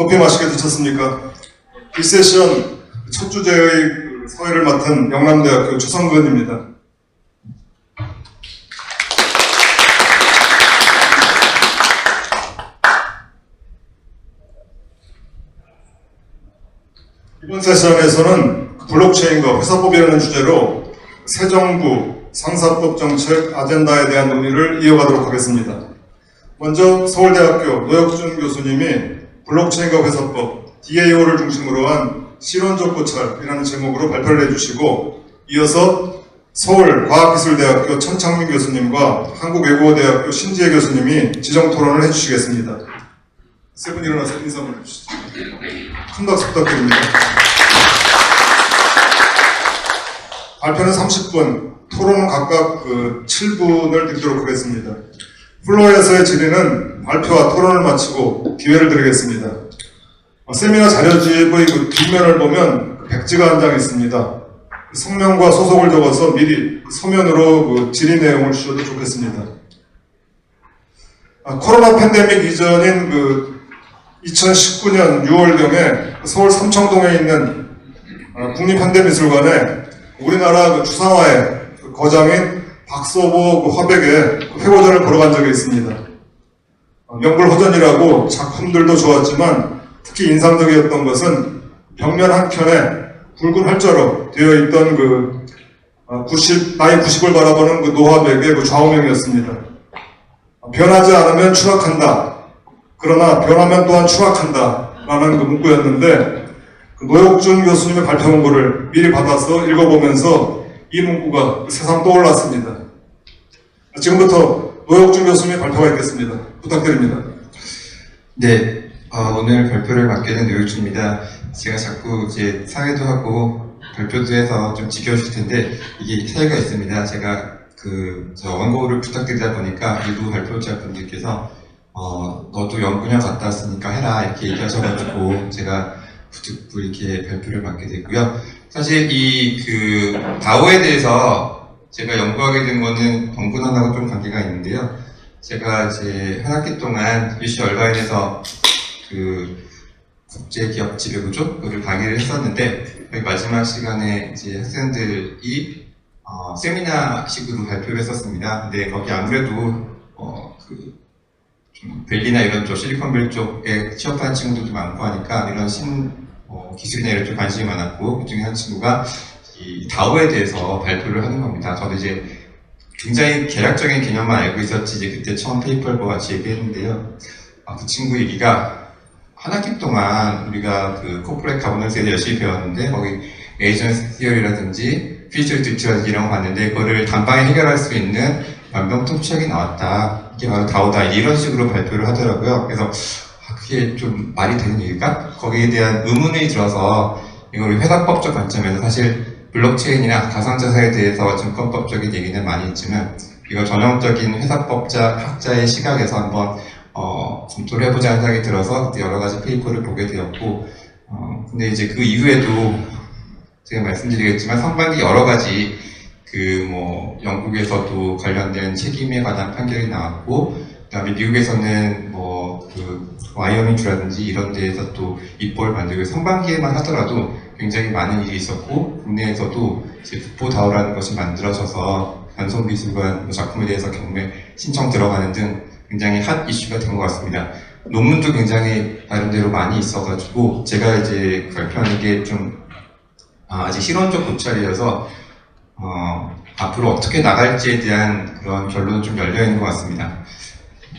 커피 맛있게 드셨습니까? 이 세션 첫 주제의 사회를 맡은 영남대학교 추성근입니다. 이번 세션에서는 블록체인과 회사법이라는 주제로 새 정부 상사법 정책 아젠다에 대한 논의를 이어가도록 하겠습니다. 먼저 서울대학교 노혁준 교수님이 블록체인과 회사법, DAO를 중심으로 한 실원적 고찰이라는 제목으로 발표를 해주시고, 이어서 서울과학기술대학교 천창민 교수님과 한국외국어대학교 신지혜 교수님이 지정 토론을 해주시겠습니다. 세 분 일어나서 인사를 해주시죠. 큰 박수 부탁드립니다. 발표는 30분, 토론은 각각 7분을 드리도록 하겠습니다. 플로어에서의 질의는 발표와 토론을 마치고 기회를 드리겠습니다. 세미나 자료집의 뒷면을 보면 백지가 한 장 있습니다. 성명과 소속을 적어서 미리 서면으로 질의 내용을 주셔도 좋겠습니다. 코로나 팬데믹 이전인 2019년 6월경에 서울 삼청동에 있는 국립현대미술관에 우리나라 추상화의 거장인 박서보 화백의 회고전을 보러 간 적이 있습니다. 명불허전이라고 작품들도 좋았지만 특히 인상적이었던 것은 벽면 한켠에 붉은 활자로 되어 있던 나이 90을 바라보는 노화백의 좌우명이었습니다. 변하지 않으면 추락한다. 그러나 변하면 또한 추락한다. 라는 문구였는데, 노혁준 교수님의 발표 문구를 미리 받아서 읽어보면서 이 문구가 새삼 떠올랐습니다. 지금부터 노혁준 교수님의 발표가 있겠습니다. 부탁드립니다. 네, 오늘 발표를 맡게 된 노혁준입니다. 제가 자꾸 이제 사회도 하고 발표도 해서 좀 지켜주실 텐데, 이게 사유가 있습니다. 제가 저 원고를 부탁드리다 보니까 일부 발표자분들께서 너도 연구년 갔다 왔으니까 해라 이렇게 얘기하셔가지고 제가 부득부 이렇게 발표를 맡게 됐고요. 사실 다오에 대해서 제가 연구하게 된 거는 연구원하고 좀 관계가 있는데요. 제가 이제 한 학기 동안 UC 얼바인에서 국제기업 지배구조를 강의를 했었는데, 마지막 시간에 이제 학생들이 세미나식으로 발표를 했었습니다. 근데 거기 아무래도 좀 벨리나 이런 쪽 실리콘밸리 쪽에 취업하는 친구들도 많고 하니까 이런 기술이나 이런 쪽 관심이 많았고, 그 중에 한 친구가 이 다오에 대해서 발표를 하는 겁니다. 저도 이제 굉장히 개략적인 개념만 알고 있었지 이제 그때 처음 페이퍼를 보고 같이 얘기했는데요. 그 친구 얘기가 한 학기 동안 우리가 코퍼레이트 가버넌스에 대해 열심히 배웠는데, 거기 에이전시 티어리라든지 피처리 듀티라든지 이런 거 봤는데, 그거를 단방에 해결할 수 있는 만병통치약이 나왔다. 이게 바로 다오다. 이런 식으로 발표를 하더라고요. 그래서 그게 좀 말이 되는 얘기일까? 거기에 대한 의문이 들어서 이걸 회사법적 관점에서 사실 블록체인이나 가상자산에 대해서 증권법적인 얘기는 많이 있지만, 이거 전형적인 학자의 시각에서 한번 검토를 해보자는 생각이 들어서 그때 여러 가지 페이퍼를 보게 되었고, 근데 이제 그 이후에도 제가 말씀드리겠지만 상반기 여러 가지 영국에서도 관련된 책임에 관한 판결이 나왔고, 그 다음에 미국에서는 와이어밍주라든지 이런 데에서 또 입법을 만들고, 상반기에만 하더라도 굉장히 많은 일이 있었고, 국내에서도 이제 국보다오라는 것이 만들어져서 반송기술관 작품에 대해서 경매 신청 들어가는 등 굉장히 핫 이슈가 된 것 같습니다. 논문도 굉장히 나름대로 많이 있어가지고, 제가 이제 발표하는 게 좀 아직 실험적 고찰이어서 앞으로 어떻게 나갈지에 대한 그런 결론은 좀 열려있는 것 같습니다.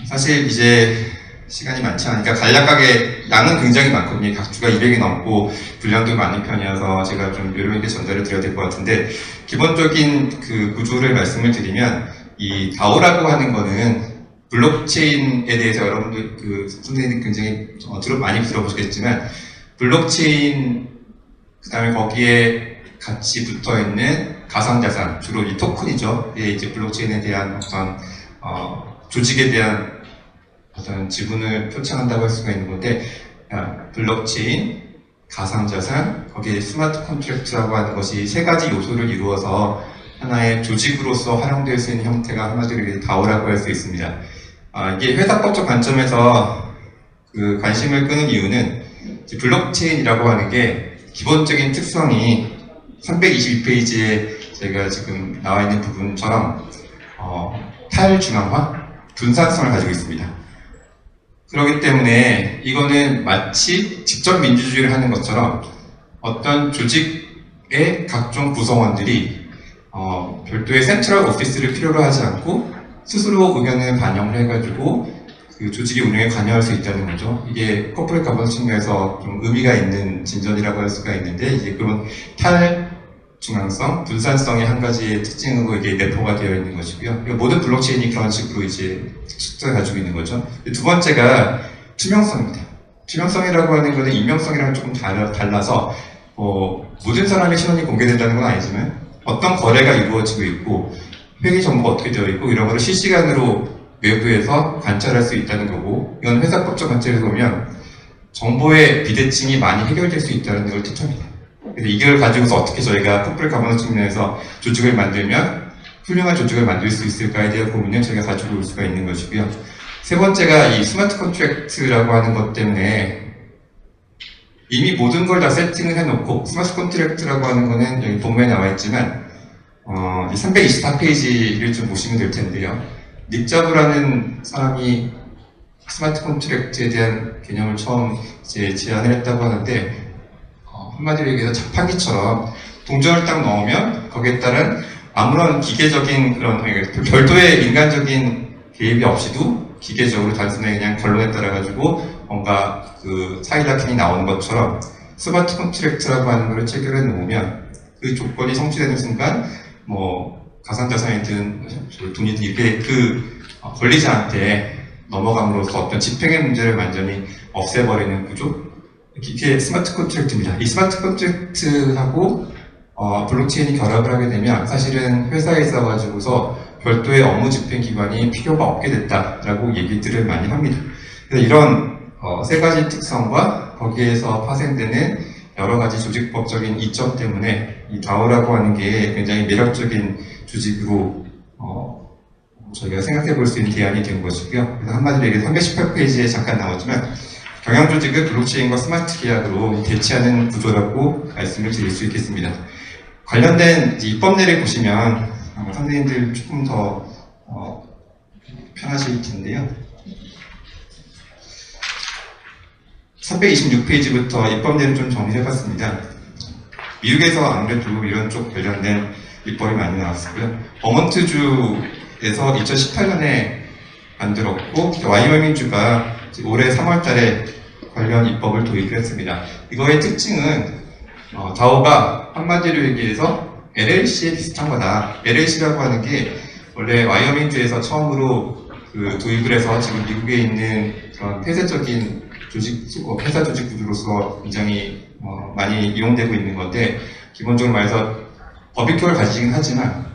사실 이제 시간이 많지 않으니까 간략하게, 양은 굉장히 많거든요. 각 주가 200이 넘고 분량도 많은 편이어서 제가 좀 요령있게 전달을 드려야 될 것 같은데, 기본적인 구조를 말씀을 드리면, 이 다오라고 하는 거는 블록체인에 대해서 여러분들 선생님이 굉장히 많이 들어보시겠지만, 블록체인 그 다음에 거기에 같이 붙어 있는 가상자산, 주로 이 토큰이죠. 이게 이제 블록체인에 대한 어떤 조직에 대한 어떤 지분을 표창한다고 할 수가 있는 건데, 블록체인, 가상자산, 거기에 스마트 컨트랙트라고 하는 것이 세 가지 요소를 이루어서 하나의 조직으로서 활용될 수 있는 형태가 한마디로 다오라고 할 수 있습니다. 이게 회사법적 관점에서 관심을 끄는 이유는, 이제 블록체인이라고 하는 게 기본적인 특성이 322페이지에 제가 지금 나와 있는 부분처럼 탈중앙화, 분산성을 가지고 있습니다. 그렇기 때문에 이거는 마치 직접 민주주의를 하는 것처럼 어떤 조직의 각종 구성원들이 별도의 센트럴 오피스를 필요로 하지 않고 스스로 의견을 반영을 해가지고 그 조직의 운영에 관여할 수 있다는 거죠. 이게 코퍼레이트 가버넌스 측면에서 좀 의미가 있는 진전이라고 할 수가 있는데, 이제 그런 탈중앙성, 분산성의 한 가지의 특징으로 이게 내포가 되어 있는 것이고요. 모든 블록체인이 그런 식으로 이제 특성을 가지고 있는 거죠. 두 번째가 투명성입니다. 투명성이라고 하는 것은 익명성이랑 조금 달라서 모든 사람의 신원이 공개된다는 건 아니지만 어떤 거래가 이루어지고 있고 회계 정보가 어떻게 되어 있고 이런 거를 실시간으로 외부에서 관찰할 수 있다는 거고, 이건 회사법적 관점에서 보면 정보의 비대칭이 많이 해결될 수 있다는 걸 뜻합니다. 그래서 이걸 가지고서 어떻게 저희가 코퍼레이트 가버넌스 측면에서 조직을 만들면 훌륭한 조직을 만들 수 있을까에 대한 고민을 저희가 가지고 올 수가 있는 것이고요. 세 번째가 이 스마트 컨트랙트라고 하는 것 때문에 이미 모든 걸 다 세팅을 해놓고, 스마트 컨트랙트라고 하는 거는 여기 본문에 나와 있지만 324페이지를 좀 보시면 될 텐데요. 닉 자브라는 사람이 스마트 컨트랙트에 대한 개념을 처음 이제 제안을 했다고 하는데, 한마디로 얘기해서 자판기처럼 동전을 딱 넣으면 거기에 따른 아무런 기계적인 그런 별도의 인간적인 개입이 없이도 기계적으로 단순하게 그냥 결론에 따라 가지고 뭔가 그 사이다캔이 나오는 것처럼 스마트 컨트랙트라고 하는 것을 체결해 놓으면 그 조건이 성취되는 순간 가상자산이든 돈이든 이렇게 그 권리자한테 넘어감으로써 어떤 집행의 문제를 완전히 없애버리는 구조, 이게 스마트 컨트랙트입니다. 이 스마트 컨트랙트하고 블록체인이 결합을 하게 되면 사실은 회사에 있어가지고서 별도의 업무 집행 기관이 필요가 없게 됐다라고 얘기들을 많이 합니다. 그래서 이런 세 가지 특성과 거기에서 파생되는 여러 가지 조직법적인 이점 때문에 이 다오라고 하는 게 굉장히 매력적인 조직으로 저희가 생각해 볼 수 있는 대안이 된 것이고요. 그래서 한마디로 얘기해서 318페이지에 잠깐 나오지만 경영 조직을 블록체인과 스마트 계약으로 대체하는 구조라고 말씀을 드릴 수 있겠습니다. 관련된 입법례를 보시면 선생님들 조금 더 편하실 텐데요. 326페이지부터 입법례를 좀 정리해봤습니다. 미국에서 아무래도 이런 쪽 관련된 입법이 많이 나왔고요. 버몬트주에서 2018년에 만들었고, 와이어밍주가 올해 3월달에 관련 입법을 도입을 했습니다. 이거의 특징은 다오가 한마디로 얘기해서 LLC에 비슷한 거다. LLC라고 하는 게 원래 와이어밍주에서 처음으로 그 도입을 해서 지금 미국에 있는 그런 폐쇄적인 회사 조직 구조로서 굉장히 많이 이용되고 있는 건데, 기본적으로 말해서 법익효를 가지긴 하지만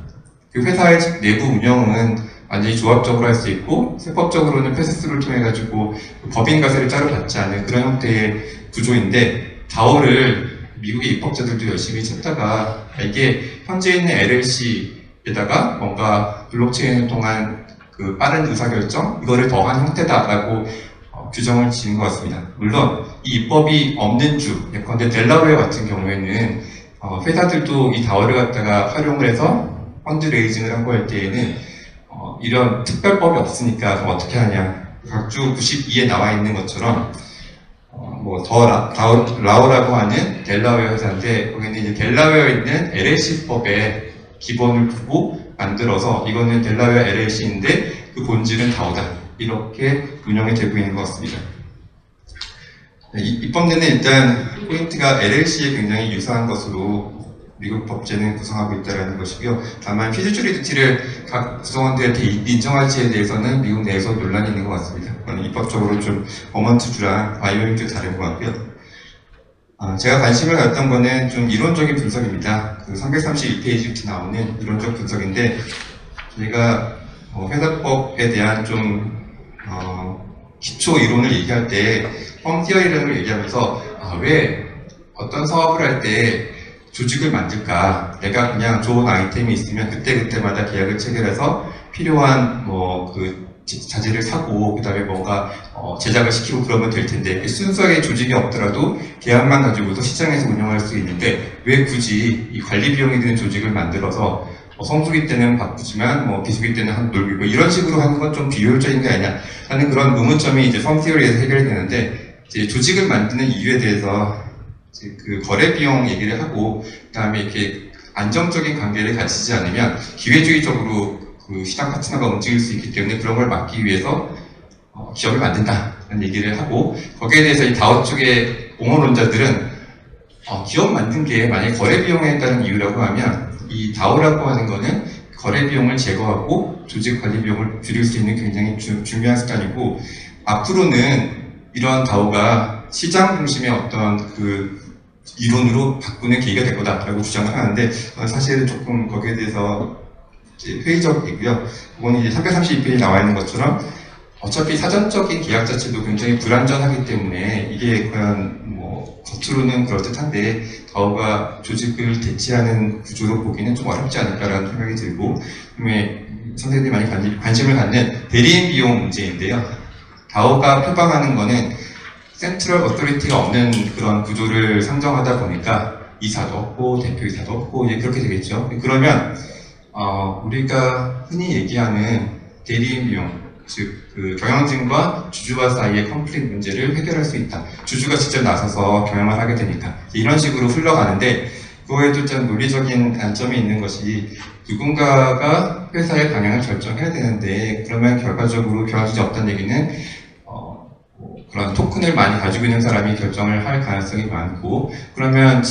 그 회사의 내부 운영은 완전히 조합적으로 할 수 있고, 세법적으로는 패스스루를 통해 가지고 법인 과세를 따로 받지 않는 그런 형태의 구조인데, 다오를 미국의 입법자들도 열심히 찾다가 이게 현재 있는 LLC에다가 뭔가 블록체인을 통한 그 빠른 의사결정 이거를 더한 형태다라고 규정을 지은 것 같습니다. 물론 이 입법이 없는 주, 예컨대 델라웨어 같은 경우에는 회사들도 이 다오를 갖다가 활용을 해서 펀드 레이징을 하고 할 때에는 이런 특별법이 없으니까 그럼 어떻게 하냐. 각주 92에 나와 있는 것처럼 라오라고 하는 델라웨어 회사인데, 거기는 이제 델라웨어에 있는 LLC법에 기본을 두고 만들어서 이거는 델라웨어 LLC인데 그 본질은 다오다. 이렇게 운영이 되고 있는 것 같습니다. 입법례는 일단 포인트가 LLC에 굉장히 유사한 것으로 미국 법제는 구성하고 있다는 것이고요. 다만 피지츄리티를 각 구성원들한테 인정할지에 대해서는 미국 내에서 논란이 있는 것 같습니다. 그건 입법적으로 좀 버몬트주랑 와이어밍주 다른 것 같고요. 제가 관심을 갖던 거는 좀 이론적인 분석입니다. 그 331페이지부터 나오는 이론적 분석인데, 저희가 회사법에 대한 좀 기초 이론을 얘기할 때 펌 티어리라는 걸 얘기하면서 왜 어떤 사업을 할 때 조직을 만들까? 내가 그냥 좋은 아이템이 있으면 그때그때마다 계약을 체결해서 필요한 그 자재를 사고 그다음에 뭔가 제작을 시키고 그러면 될 텐데 순수하게 조직이 없더라도 계약만 가지고도 시장에서 운영할 수 있는데 왜 굳이 이 관리 비용이 드는 조직을 만들어서 성수기 때는 바쁘지만 비수기 때는 한 놀고 이런 식으로 하는 건 좀 비효율적인 게 아니냐 하는 그런 의문점이 이제 펌티어리에서 해결되는데 이제 조직을 만드는 이유에 대해서 이제 그 거래 비용 얘기를 하고 그다음에 이렇게 안정적인 관계를 가지지 않으면 기회주의적으로 그 시장 파트너가 움직일 수 있기 때문에 그런 걸 막기 위해서 기업을 만든다는 얘기를 하고 거기에 대해서 이 다오 쪽의 옹호론자들은 기업 만든 게 만약에 거래 비용에 따른 이유라고 하면 이 다오라고 하는 거는 거래 비용을 제거하고 조직 관리 비용을 줄일 수 있는 굉장히 중요한 습관이고 앞으로는 이런 다오가 시장 중심의 어떤 그 이론으로 바꾸는 계기가 될 거다라고 주장을 하는데 사실은 조금 거기에 대해서 이제 회의적이고요. 그거는 이제 332페이지 나와 있는 것처럼 어차피 사전적인 계약 자체도 굉장히 불안전하기 때문에 이게 과연 겉으로는 그럴듯한데 다오가 조직을 대체하는 구조로 보기는 좀 어렵지 않을까라는 생각이 들고 그다음에 선생님들이 많이 관심을 갖는 대리인 비용 문제인데요. 다오가 표방하는 거는 센트럴 어토리티가 없는 그런 구조를 상정하다 보니까 이사도 없고 대표이사도 없고 그렇게 되겠죠. 그러면 우리가 흔히 얘기하는 대리인 비용 즉 그 경영진과 주주와 사이의 컨플릭트 문제를 해결할 수 있다. 주주가 직접 나서서 경영을 하게 되니까 이런 식으로 흘러가는데 그거에도 좀 논리적인 단점이 있는 것이 누군가가 회사의 방향을 결정해야 되는데 그러면 결과적으로 경영진이 없다는 얘기는 그런 토큰을 많이 가지고 있는 사람이 결정을 할 가능성이 많고 그러면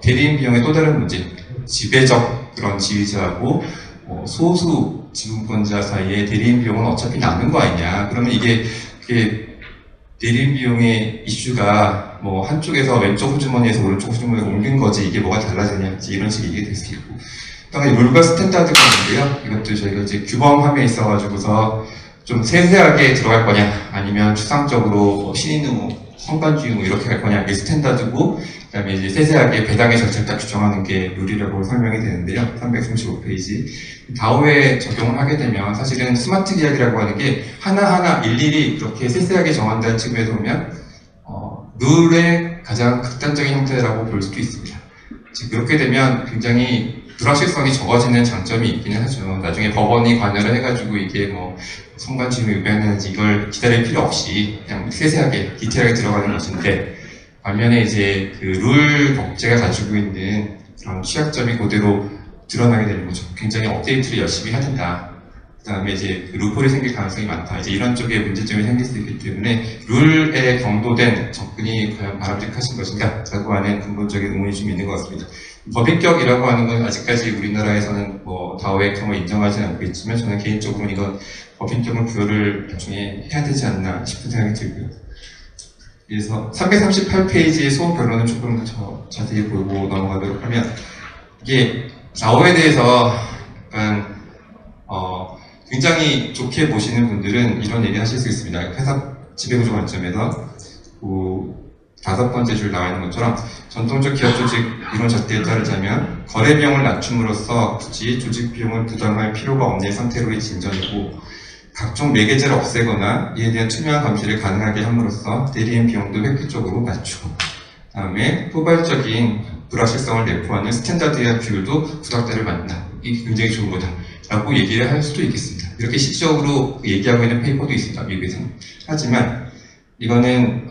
대리인 비용의 또 다른 문제 지배적 그런 지휘자하고 소수 지분권자 사이에 대리인 비용은 어차피 남는 거 아니냐. 그러면 이게 대리인 비용의 이슈가 한쪽에서 왼쪽 호주머니에서 오른쪽 호주머니에 옮긴 거지 이게 뭐가 달라지냐 이런 식의 얘기가 될 수 있고 그다음에 룰과 스탠다드가 있는데요. 이것도 저희가 이제 규범함에 있어가지고서 좀 세세하게 들어갈 거냐 아니면 추상적으로 신인후, 성관주의 이렇게 갈 거냐 이게 스탠다드고 그다음에 이제 세세하게 배당의 절차를 딱 규정하는 게 룰이라고 설명이 되는데요. 335페이지 다오에 적용을 하게 되면 사실은 스마트 계약이라고 하는 게 하나하나 일일이 그렇게 세세하게 정한다는 측면에서 보면 룰의 가장 극단적인 형태라고 볼 수도 있습니다. 즉 그렇게 되면 굉장히 불확실성이 적어지는 장점이 있기는 하죠. 나중에 법원이 관여를 해가지고 이게 성관지위 위반하는지 이걸 기다릴 필요 없이 그냥 세세하게 디테일하게 들어가는 것인데 반면에 이제 그 룰 법제가 가지고 있는 그런 취약점이 그대로 드러나게 되는 거죠. 굉장히 업데이트를 열심히 해야 된다. 그 다음에 이제 루폴이 생길 가능성이 많다. 이제 이런 쪽에 문제점이 생길 수 있기 때문에 룰에 경도된 접근이 과연 바람직하신 것인가? 라고 하는 근본적인 의문이 좀 있는 것 같습니다. 법인격이라고 하는 건 아직까지 우리나라에서는 다오의 경우 인정하지는 않고 있지만 저는 개인적으로는 이건 법인격을 부여를 나중에 해야 되지 않나 싶은 생각이 들고요. 그래서 338페이지의 소호 변론을 조금 더 자세히 보고 넘어가도록 하면 이게 다오에 대해서 약간 굉장히 좋게 보시는 분들은 이런 얘기 하실 수 있습니다. 회사 지배구조 관점에서 5번째 줄 나와 있는 것처럼 전통적 기업 조직 이론 잣대에 따르자면 거래 비용을 낮춤으로써 굳이 조직 비용을 부담할 필요가 없는 상태로의 진전이고 각종 매개제를 없애거나 이에 대한 투명한 감시를 가능하게 함으로써 대리인 비용도 획기적으로 낮추고 다음에 포괄적인 불확실성을 내포하는 스탠다드의 규율도 부닥대를 만든다. 이게 굉장히 좋은 거다. 라고 얘기를 할 수도 있겠습니다. 이렇게 시적으로 얘기하고 있는 페이퍼도 있습니다. 미국에서는. 하지만 이거는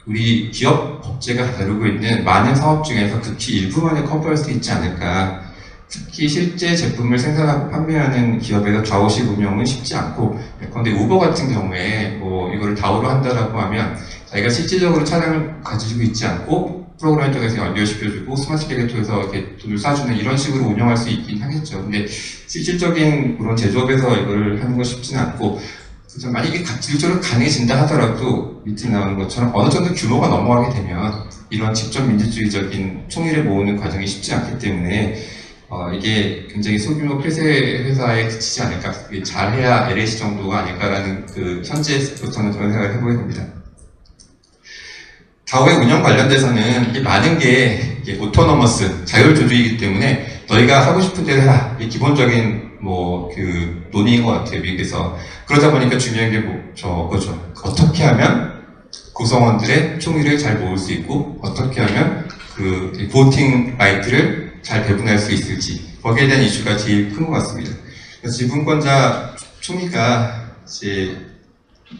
우리 기업 법제가 다루고 있는 많은 사업 중에서 극히 일부만을 커버할 수 있지 않을까. 특히 실제 제품을 생산하고 판매하는 기업에서 좌우식 운영은 쉽지 않고 그런데 우버 같은 경우에 이거를 다오로 한다라고 하면 자기가 실질적으로 차량을 가지고 있지 않고 프로그램 쪽에서 연결시켜주고 스마트 계획을 통해서 이렇게 돈을 쏴주는 이런 식으로 운영할 수 있긴 하겠죠. 근데 실질적인 그런 제조업에서 이걸 하는 건 쉽지는 않고 만약에 질적으로 가능해진다 하더라도 밑에 나오는 것처럼 어느 정도 규모가 넘어가게 되면 이런 직접 민주주의적인 총의를 모으는 과정이 쉽지 않기 때문에 이게 굉장히 소규모 폐쇄 회사에 그치지 않을까. 잘해야 LAC 정도가 아닐까라는 현재부터는 그런 생각을 해보게 됩니다. 다오의 운영 관련돼서는 이게 많은 게 오토노머스, 자율조직이기 때문에 너희가 하고 싶은 대로 해라. 이 기본적인 논의인 것 같아요, 미국에서. 그러다 보니까 중요한 게 저거죠. 어떻게 하면 구성원들의 총의를 잘 모을 수 있고, 어떻게 하면 보팅 라이트를 잘 배분할 수 있을지, 거기에 대한 이슈가 제일 큰 것 같습니다. 그래서 지분권자 총의가 이제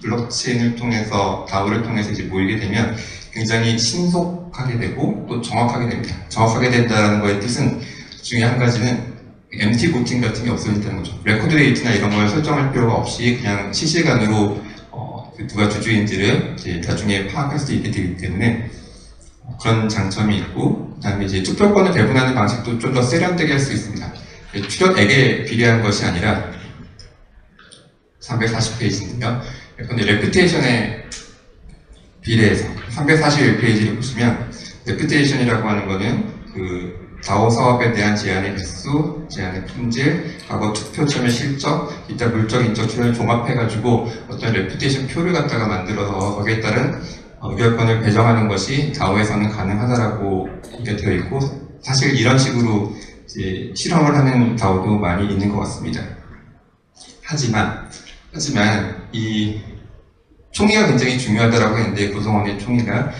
블록체인을 통해서, 다오를 통해서 이제 모이게 되면 굉장히 신속하게 되고 또 정확하게 됩니다. 정확하게 된다는 거의 뜻은 중에 한 가지는 MT 보팅 같은 게 없어진다는 거죠. 레코드 레이트나 이런 걸 설정할 필요가 없이 그냥 실시간으로 누가 주주인지를 이제 나중에 파악할 수 있게 되기 때문에 그런 장점이 있고, 그다음에 이제 투표권을 배분하는 방식도 좀 더 세련되게 할 수 있습니다. 출연액에 비례한 것이 아니라 340페이지인데요. 근데 레퓨테이션에 비례해서 341페이지를 보시면 레퓨테이션이라고 하는 거는 다오 사업에 대한 제안의 횟수, 제안의 품질, 과거 투표 참여 실적, 이따 물적, 인적 출연을 종합해가지고 어떤 레퓨테이션 표를 갖다가 만들어서 거기에 따른 의결권을 배정하는 것이 다오에서는 가능하다라고 되어 있고, 사실 이런 식으로 이제 실험을 하는 다오도 많이 있는 것 같습니다. 하지만 이 총의가 굉장히 중요하다라고 했는데, 구성원의 총의가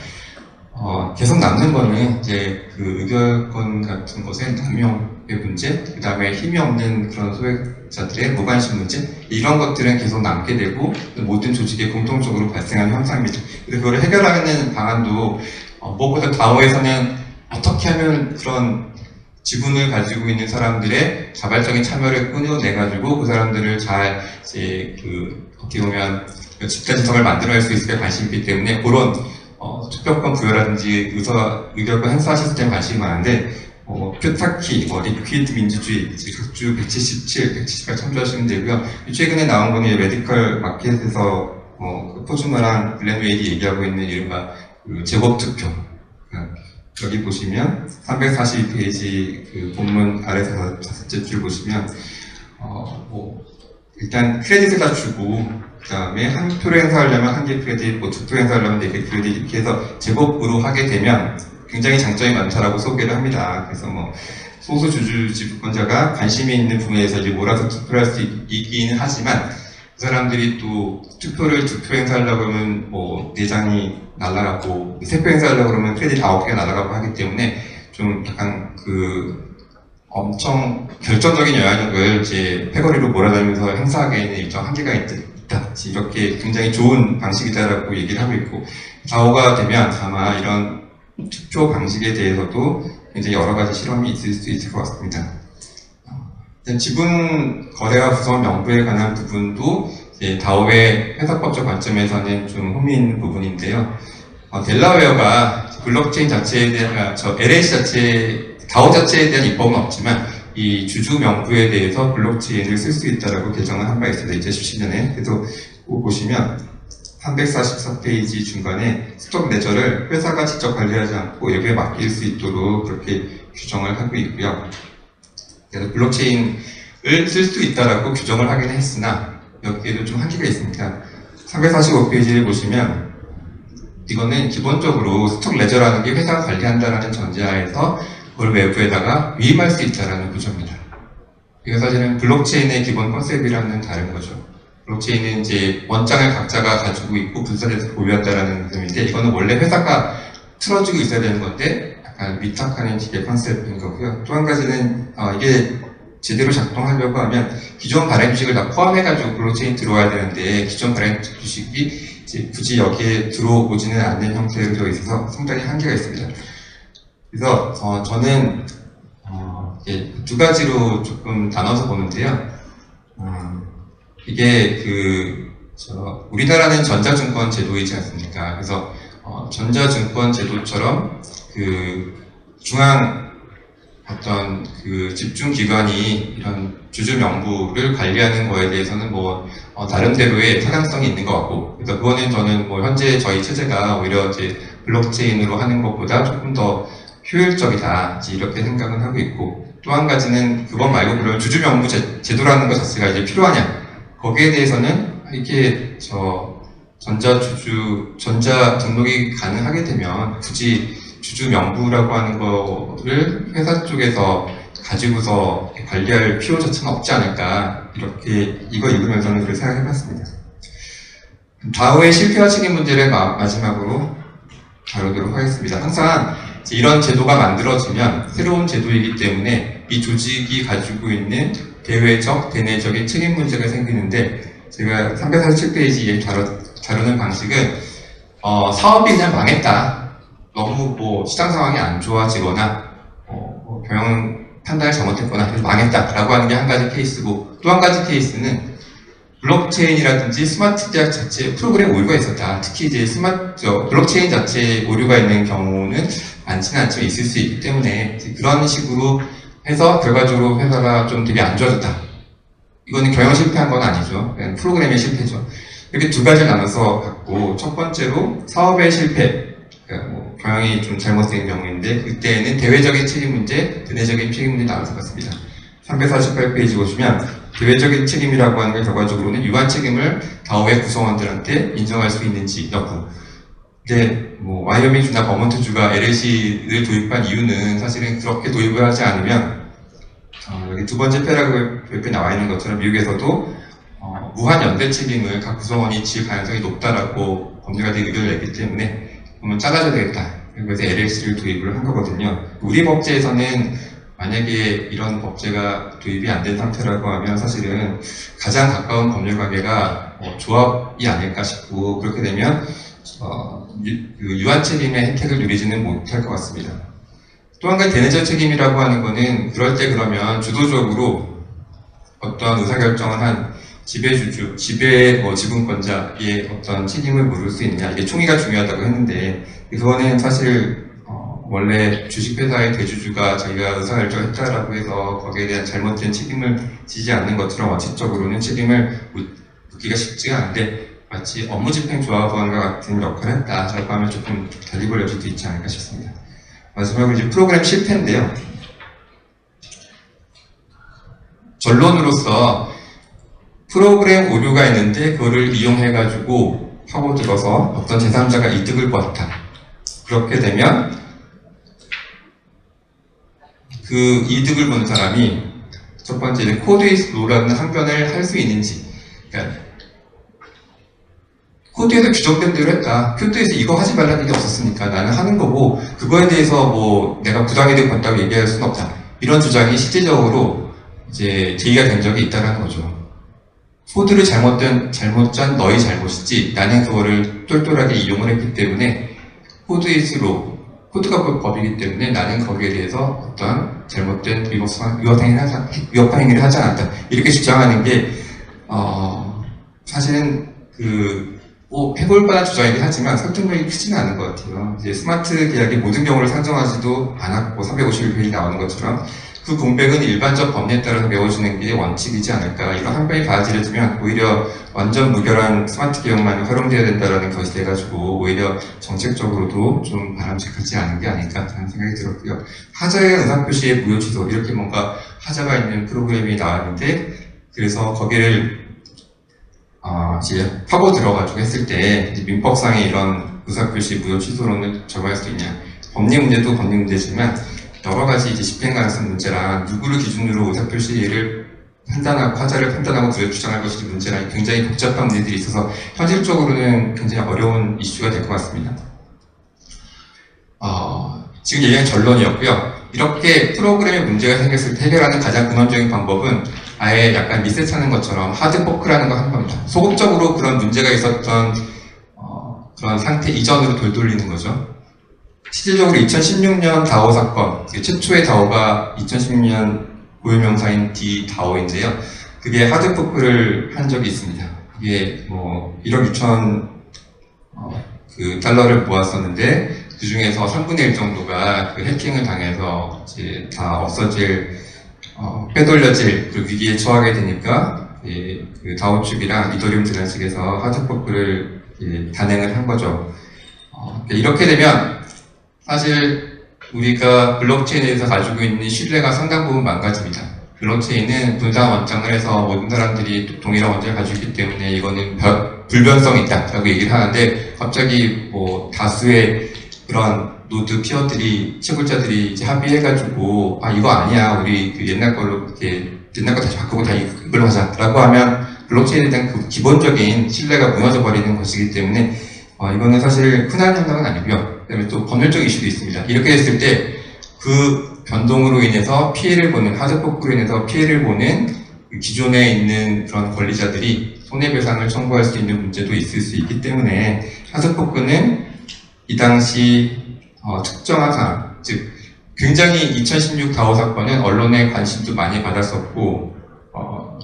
계속 남는 거는 이제 의결권 같은 것의 남용의 문제, 그 다음에 힘이 없는 그런 소액자들의 무관심 문제, 이런 것들은 계속 남게 되고 모든 조직에 공통적으로 발생하는 현상입니다. 그래서 그걸 해결하는 방안도 무엇보다 다오에서는 어떻게 하면 그런 지분을 가지고 있는 사람들의 자발적인 참여를 끊어내가지고 그 사람들을 잘 이제 어떻게 보면 집단지성을 만들어낼 수 있을까 관심이 있기 때문에 그런 투표권 부여라든지 의결권 행사 시스템에 관심이 많은데, 표타키, 리퀴드 민주주의, 각주 177, 178 참조하시면 되고요. 최근에 나온 거는 메디컬 마켓에서 포즈마랑 블렌 웨이디 얘기하고 있는 이른바 제곱 투표. 여기 보시면 342페이지 본문 아래서 다섯째 줄 보시면 일단 크레딧을 다 주고, 그 다음에 한 표를 행사하려면 한 개 크레딧, 두 표 행사하려면 네 개 크레딧, 이렇게 해서 제곱으로 하게 되면 굉장히 장점이 많다라고 소개를 합니다. 그래서 소수 주주 지분권자가 관심이 있는 분야에서 이제 몰아서 투표를 할 수 있기는 하지만, 그 사람들이 또 투표를 두 표 행사하려고 그러면 4장이 날아가고, 3표 행사하려고 그러면 크레딧 9개가 날아가고 하기 때문에 좀 약간 엄청 결정적인 영향력을 이제 패거리로 몰아다니면서 행사하기에는 일정 한계가 있다. 이렇게 굉장히 좋은 방식이다라고 얘기를 하고 있고, 다오가 되면 아마 이런 투표 방식에 대해서도 굉장히 여러 가지 실험이 있을 수 있을 것 같습니다. 지분 거래와 구성 명부에 관한 부분도 이제 다오의 회사법적 관점에서는 좀 흥미 있는 부분인데요. 델라웨어가 블록체인 자체에 대한, LH 다오 자체에 대한 입법은 없지만 이 주주 명부에 대해서 블록체인을 쓸 수 있다라고 개정을 한 바 있습니다. 2017년에. 그래서 보시면 344페이지 중간에 스톡 레저를 회사가 직접 관리하지 않고 여기에 맡길 수 있도록 그렇게 규정을 하고 있고요. 그래서 블록체인을 쓸 수 있다라고 규정을 하긴 했으나 여기에도 좀 한계가 있습니다. 345페이지를 보시면 이거는 기본적으로 스톡 레저라는 게 회사가 관리한다라는 전제하에서 그걸 외부에다가 위임할 수 있다는 구조입니다. 이거 사실은 블록체인의 기본 컨셉이랑은 다른 거죠. 블록체인은 이제 원장을 각자가 가지고 있고 분산해서 보유한다라는 개념인데, 이거는 원래 회사가 틀어주고 있어야 되는 건데 약간 위탁하는 식의 컨셉인 거고요. 또 한 가지는 이게 제대로 작동하려고 하면 기존 발행 주식을 다 포함해가지고 블록체인 들어와야 되는데, 기존 발행 주식이 이제 굳이 여기에 들어오지는 않는 형태로 되어 있어서 상당히 한계가 있습니다. 그래서 저는 두 가지로 조금 나눠서 보는데요. 이게 우리나라는 전자증권 제도이지 않습니까? 그래서 전자증권 제도처럼 중앙 어떤 집중기관이 이런 주주 명부를 관리하는 거에 대해서는 나름대로의 타당성이 있는 것 같고, 그래서 그거는 저는 현재 저희 체제가 오히려 이제 블록체인으로 하는 것보다 조금 더 효율적이다, 이렇게 생각은 하고 있고, 또 한 가지는 그것 말고 그런 주주 명부 제도라는 것 자체가 이제 필요하냐, 거기에 대해서는 이렇게 전자 등록이 가능하게 되면 굳이 주주 명부라고 하는 거를 회사 쪽에서 가지고서 관리할 필요 자체는 없지 않을까, 이렇게 이거 읽으면서는 그렇게 생각해봤습니다. 다오의 실패와 책임 문제를 마지막으로 다루도록 하겠습니다. 항상 이런 제도가 만들어지면 새로운 제도이기 때문에 이 조직이 가지고 있는 대외적, 대내적인 책임 문제가 생기는데, 제가 347페이지에 다루는 방식은 사업이 그냥 망했다, 너무 뭐 시장 상황이 안 좋아지거나 경영 판단을 잘못했거나 그래서 망했다라고 하는 게 한 가지 케이스고, 또 한 가지 케이스는 블록체인이라든지 스마트 대학 자체에 프로그램 오류가 있었다. 특히 이제 블록체인 자체에 오류가 있는 경우는 많지는 않지만 있을 수 있기 때문에 그런 식으로 해서 결과적으로 회사가 좀 되게 안 좋아졌다. 이거는 경영 실패한 건 아니죠. 그냥 프로그램의 실패죠. 이렇게 두 가지를 나눠서 갖고, 첫 번째로 사업의 실패, 그러니까 뭐 경영이 좀 잘못된 경우인데, 그때는 대외적인 책임 문제, 대내적인 책임 문제 나눠서 봤습니다. 348페이지 보시면 대외적인 책임이라고 하는 건 결과적으로는 유한 책임을 다오의 구성원들한테 인정할 수 있는지 여부. 근데 뭐 와이어밍주나 버몬트주가 LLC를 도입한 이유는 사실은 그렇게 도입을 하지 않으면 여기 두 번째 패러그래프에 나와 있는 것처럼 미국에서도 무한 연대 책임을 각 구성원이 질 가능성이 높다라고 법률가들이 의견을 냈기 때문에 그러면 작아져야 되겠다. 그래서 LLC를 도입을 한 거거든요. 우리 법제에서는 만약에 이런 법제가 도입이 안 된 상태라고 하면 사실은 가장 가까운 법률 관계가 조합이 아닐까 싶고, 그렇게 되면 유한 책임의 혜택을 누리지는 못할 것 같습니다. 또 한 가지 대내적 책임이라고 하는 거는, 그럴 때 그러면 주도적으로 어떤 의사결정을 한 지배주주, 지분권자의 어떤 책임을 물을 수 있느냐, 이게 총의가 중요하다고 했는데, 그거는 사실 원래 주식회사의 대주주가 자기가 의사결정을 했다라고 해서 거기에 대한 잘못된 책임을 지지 않는 것처럼 원칙적으로는 책임을 묻기가 쉽지가 않은데, 마치 업무집행조합원과 같은 역할을 했다라고 하면 조금 달리 보일 수도 있지 않을까 싶습니다. 마지막으로 이제 프로그램 실패인데요. 결론으로서 프로그램 오류가 있는데 그거를 이용해가지고 파고들어서 어떤 제3자가 이득을 보았다. 그렇게 되면 그 이득을 보는 사람이 첫 번째 코드 이즈 로라는 항변을 할 수 있는지, 그러니까 코드에서 규정된 대로 했다. 코드에서 이거 하지 말라는 게 없었으니까 나는 하는 거고, 그거에 대해서 뭐 내가 부당이득 봤다고 얘기할 수는 없다. 이런 주장이 실제적으로 이제 제기가 된 적이 있다는 거죠. 코드를 잘못 짠 너희 잘못이지, 나는 그거를 똘똘하게 이용을 했기 때문에 코드 이즈 로, 코드가 법이기 때문에 나는 거기에 대해서 어떤 잘못된 위법 행위를 하지 않았다. 이렇게 주장하는 게 사실은 해볼 만한 주장이긴 하지만 설득력이 크지는 않은 것 같아요. 이제 스마트 계약의 모든 경우를 상정하지도 않았고 351페이지 나오는 것처럼 그 공백은 일반적 법리에 따라서 메워주는 게 원칙이지 않을까. 이런 항변이 받아들여지면 오히려 완전 무결한 스마트 개혁만 활용되어야 된다는 것이 돼가지고 오히려 정책적으로도 좀 바람직하지 않은 게 아닐까 하는 생각이 들었고요. 하자의 의사표시의 무효 취소, 이렇게 뭔가 하자가 있는 프로그램이 나왔는데, 그래서 거기를 이제 파고 들어가지고 했을 때 민법상의 이런 의사표시 무효 취소로는 적용할 수 있냐. 법리 문제도 법리 문제지만 여러 가지 이제 집행 가능성 문제랑 누구를 기준으로 의사표시를 판단하고 하자를 판단하고 주장할 것인지 문제랑 굉장히 복잡한 문제들이 있어서 현실적으로는 굉장히 어려운 이슈가 될 것 같습니다. 지금 얘기한 결론이었고요. 이렇게 프로그램에 문제가 생겼을 때 해결하는 가장 근원적인 방법은 아예 약간 리셋하는 것처럼 하드포크라는 걸 하는 겁니다. 소극적으로 그런 문제가 있었던 그런 상태 이전으로 돌리는 거죠. 실질적으로 2016년 다오 사건, 최초의 다오가 2016년 고유명사인 D-DAO인데요. 그게 하드포크를 한 적이 있습니다. 이게 뭐 1억 6천 달러를 모았었는데, 그 중에서 3분의 1 정도가 그 해킹을 당해서 이제 다 없어질, 빼돌려질 그 위기에 처하게 되니까, 그 다오 측이랑 이더리움 재단 측에서 하드포크를 단행을 한 거죠. 이렇게 되면 사실 우리가 블록체인에서 가지고 있는 신뢰가 상당 부분 망가집니다. 블록체인은 분산 원장을 해서 모든 사람들이 동일한 원장을 가지고 있기 때문에 이거는 불변성이 있다라고 얘기를 하는데, 갑자기 뭐 다수의 그런 노드 피어들이, 채굴자들이 이제 합의해가지고, 아, 이거 아니야. 우리 그 옛날 걸로, 이렇게, 옛날 거 다시 바꾸고 다 이걸로 하자. 라고 하면, 블록체인에 대한 그 기본적인 신뢰가 무너져 버리는 것이기 때문에, 이거는 사실 흔한 현상은 아니고요. 그다음에 또 법률적 이슈도 있습니다. 이렇게 됐을 때, 그 변동으로 인해서 피해를 보는, 하드포크로 인해서 피해를 보는 그 기존에 있는 그런 권리자들이 손해배상을 청구할 수 있는 문제도 있을 수 있기 때문에, 하드포크는 이 당시 특정한 사람, 즉 굉장히 2016 다오 사건은 언론의 관심도 많이 받았었고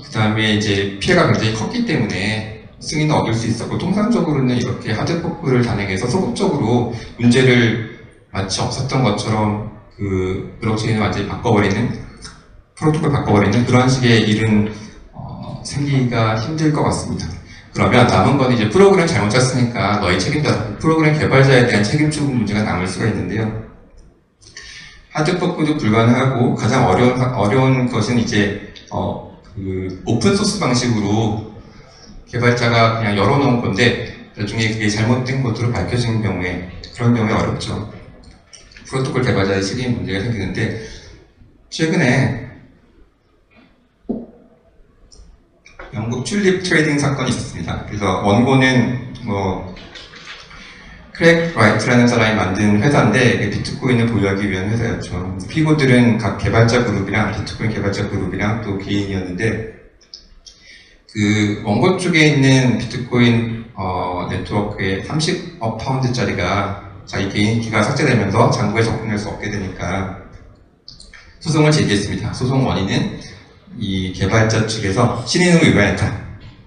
그 다음에 이제 피해가 굉장히 컸기 때문에 승인을 얻을 수 있었고 통상적으로는 이렇게 하드포크를 단행해서 소극적으로 문제를 마치 없었던 것처럼 그 블록체인을 완전히 바꿔버리는 프로토콜 바꿔버리는 그런 식의 일은 생기기가 힘들 것 같습니다. 그러면 남은 건 이제 프로그램 잘못 짰으니까 너희 책임자, 프로그램 개발자에 대한 책임 추구 문제가 남을 수가 있는데요. 하드포크도 불가능하고 가장 어려운 것은 이제 그 오픈소스 방식으로 개발자가 그냥 열어놓은 건데 나중에 그게 잘못된 것으로 밝혀진 경우에 그런 경우에 어렵죠. 프로토콜 개발자의 책임 문제가 생기는데 최근에 영국 튤립 트레이딩 사건이 있었습니다. 그래서 원고는 크랙 라이트라는 사람이 만든 회사인데 비트코인을 보유하기 위한 회사였죠. 피고들은 각 개발자 그룹이랑 비트코인 개발자 그룹이랑 또 개인이었는데 그 원고 쪽에 있는 비트코인 네트워크에 30억 파운드짜리가 자기 개인키가 삭제되면서 잔고에 접근할 수 없게 되니까 소송을 제기했습니다. 소송 원인은 이 개발자 측에서 신인을 위반했다.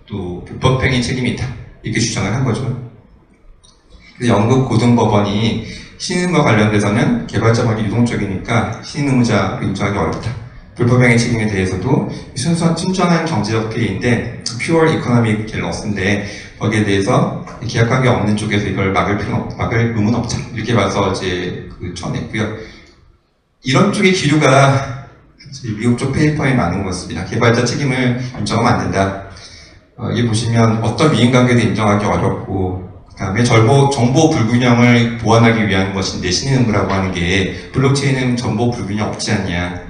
또 불법행위 책임이 있다. 이렇게 주장을 한 거죠. 그래서 영국 고등법원이 신의무와 관련돼서는 개발자만이 유동적이니까 신의무자를 인정하기 어렵다. 불법행위 책임에 대해서도 순전한 경제적 피해인데 pure economic loss인데 거기에 대해서 계약관계 없는 쪽에서 이걸 막을 의무는 없다. 이렇게 봐서 이제 쳐냈고요. 이런 쪽의 기류가 미국 쪽 페이퍼에 많은 것 같습니다. 개발자 책임을 인정하면 안 된다. 여기 보시면 어떤 위인관계도 인정하기 어렵고 그 다음에 정보 불균형을 보완하기 위한 것인데 신의무라고 하는 게 블록체인은 정보 불균형 없지 않냐.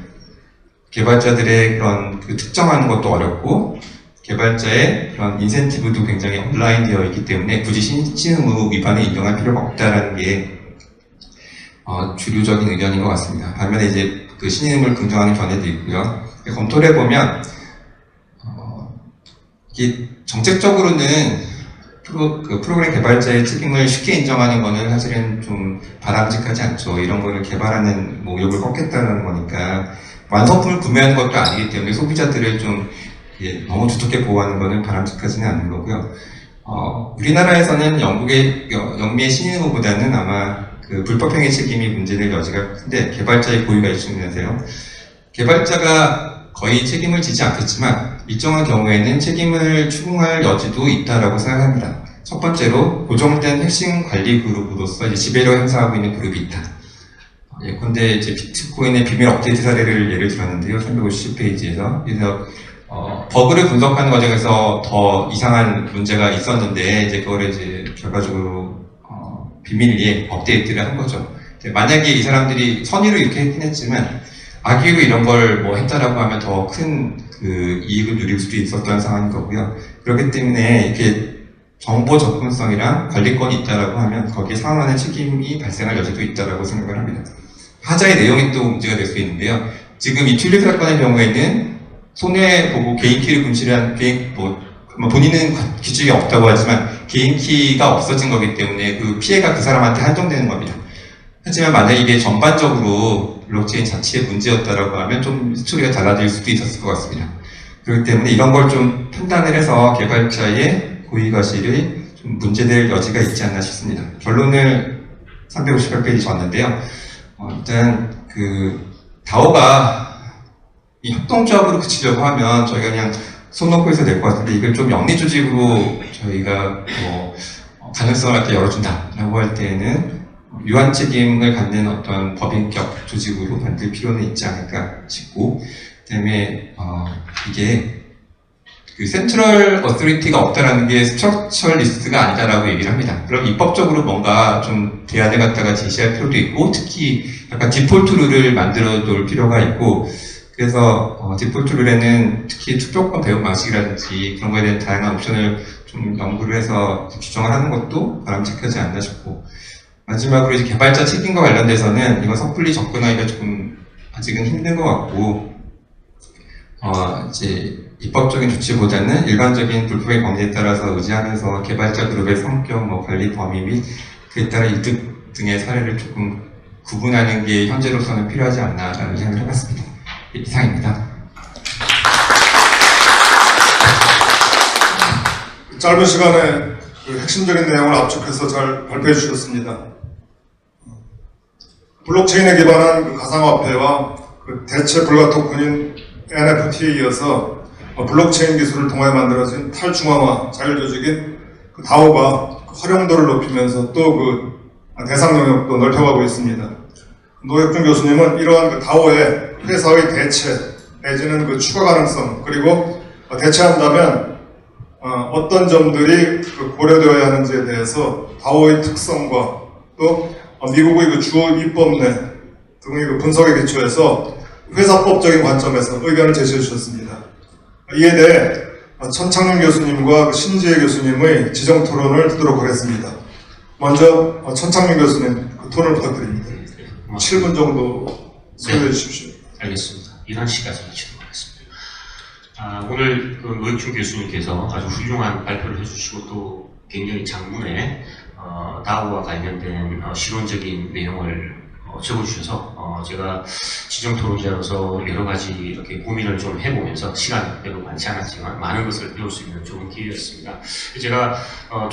개발자들의 그런 특정하는 것도 어렵고 개발자의 그런 인센티브도 굉장히 온라인 되어 있기 때문에 굳이 신의무 위반을 인정할 필요가 없다라는 게 주류적인 의견인 것 같습니다. 반면에 이제 그 신의무를 긍정하는 견해도 있고요. 검토를 해보면 이게 정책적으로는 프로그램 개발자의 책임을 쉽게 인정하는 거는 사실은 좀 바람직하지 않죠. 이런 거를 개발하는 욕을 꺾겠다는 거니까 완성품을 구매하는 것도 아니기 때문에 소비자들을 좀 너무 두텁게 보호하는 거는 바람직하지는 않은 거고요. 우리나라에서는 영미의 신의무보다는 아마 그 불법행위 책임이 문제될 여지가 큰데 개발자의 고유가 있으면서요. 개발자가 거의 책임을 지지 않겠지만 일정한 경우에는 책임을 추궁할 여지도 있다라고 생각합니다. 첫 번째로 고정된 핵심 관리 그룹으로서 이제 지배력 행사하고 있는 그룹이 있다. 예컨대 이제 비트코인의 비밀 업데이트 사례를 예를 들었는데요. 350페이지에서. 그래서 버그를 분석하는 과정에서 더 이상한 문제가 있었는데 이제 그거를 이제 결과적으로 비밀리에 업데이트를 한 거죠. 만약에 이 사람들이 선의로 이렇게 했긴 했지만 악의로 이런 걸 했다라고 하면 더 큰 그 이익을 누릴 수도 있었던 상황인 거고요. 그렇기 때문에 이렇게 정보 접근성이랑 관리권이 있다라고 하면 거기에 상환하는 책임이 발생할 여지도 있다라고 생각을 합니다. 하자의 내용이 또 문제가 될 수 있는데요. 지금 이 튤립 사건의 경우에는 손해보고 개인키를 분실한 본인은 기준이 없다고 하지만 개인키가 없어진 거기 때문에 그 피해가 그 사람한테 한정되는 겁니다. 하지만 만약 이게 전반적으로 블록체인 자체의 문제였다라고 하면 좀 스토리가 달라질 수도 있었을 것 같습니다. 그렇기 때문에 이런 걸 좀 판단을 해서 개발자의 고의과실이 좀 문제될 여지가 있지 않나 싶습니다. 결론을 358페이지 줬는데요. 일단 다오가 이 협동조합으로 그치려고 하면 저희가 그냥 손 놓고 있어야 될 것 같은데 이걸 좀 영리조직으로 저희가 가능성을 갖다 열어준다라고 할 때에는 유한 책임을 갖는 어떤 법인격 조직으로 만들 필요는 있지 않을까 싶고, 그다음에 이게 그 센트럴 어서리티가 없다라는 게 스트럭처리스트가 아니다라고 얘기를 합니다. 그럼 입법적으로 뭔가 좀 대안을 갖다가 제시할 필요도 있고, 특히 약간 디폴트 룰을 만들어 놓을 필요가 있고, 그래서 디폴트 룰에는 특히 투표권 배분 방식이라든지 그런 거에 대한 다양한 옵션을 좀 연구를 해서 규정을 하는 것도 바람직하지 않나 싶고, 마지막으로 이제 개발자 책임과 관련돼서는 이거 섣불리 접근하기가 조금 아직은 힘든 것 같고, 이제 입법적인 조치보다는 일반적인 불법의 범죄에 따라서 의지하면서 개발자 그룹의 성격, 관리 범위 및 그에 따라 이득 등의 사례를 조금 구분하는 게 현재로서는 필요하지 않나라는 생각을 해봤습니다. 이상입니다. 짧은 시간에 그 핵심적인 내용을 압축해서 잘 발표해 주셨습니다. 블록체인에 기반한 그 가상화폐와 그 대체 불가 토큰인 NFT에 이어서 블록체인 기술을 통해 만들어진 탈중앙화 자율조직인 그 다오가 활용도를 높이면서 또 그 대상 영역도 넓혀가고 있습니다. 노혁준 교수님은 이러한 그 다오의 회사의 대체 내지는 그 추가 가능성, 그리고 대체한다면 어떤 점들이 그 고려되어야 하는지에 대해서 다오의 특성과 또 미국의 그 주요 입법례 등의 그 분석에 기초해서 회사법적인 관점에서 의견을 제시해 주셨습니다. 이에 대해 천창윤 교수님과 그 신지혜 교수님의 지정 토론을 듣도록 하겠습니다. 먼저 천창윤 교수님 그 토론을 부탁드립니다. 7분 정도 소개해 주십시오. 알겠습니다. 이런 시까지 마치도록 하겠습니다. 오늘 그 노혁준 교수님께서 아주 훌륭한 발표를 해주시고 또 굉장히 장문에 다오와 관련된 실론적인 내용을 적어주셔서 제가 지정 토론자로서 여러 가지 이렇게 고민을 좀 해보면서 시간 별로 많지 않았지만 많은 것을 배울 수 있는 좋은 기회였습니다. 제가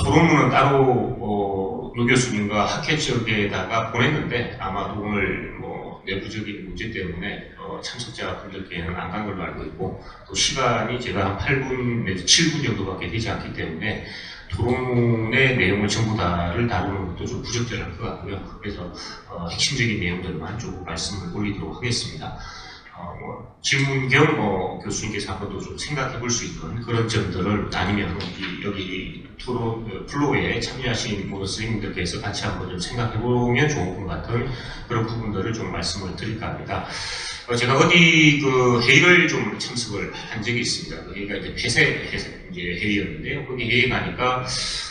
토론문은 따로 노 교수님과 학회 쪽에다가 보냈는데 아마도 오늘 내부적인 문제 때문에 참석자분들께는 안 간 걸로 알고 있고, 또 시간이 제가 한 8분 내지 7분 정도밖에 되지 않기 때문에 토론문의 내용을 전부 다를 다루는 것도 좀 부적절할 것 같고요. 그래서 핵심적인 내용들만 조금 말씀을 올리도록 하겠습니다. 질문 겸 교수님께서 한 번 더 좀 생각해 볼 수 있는 그런 점들을 아니면 여기 토론 플로어에 참여하신 모든 선생님들께서 같이 한번 좀 생각해 보면 좋은 것 같은 그런 부분들을 좀 말씀을 드릴까 합니다. 제가 어디 그 회의를 좀 참석을 한 적이 있습니다. 그 회의가 이제 폐쇄 이제 회의였는데요. 거기 회의 가니까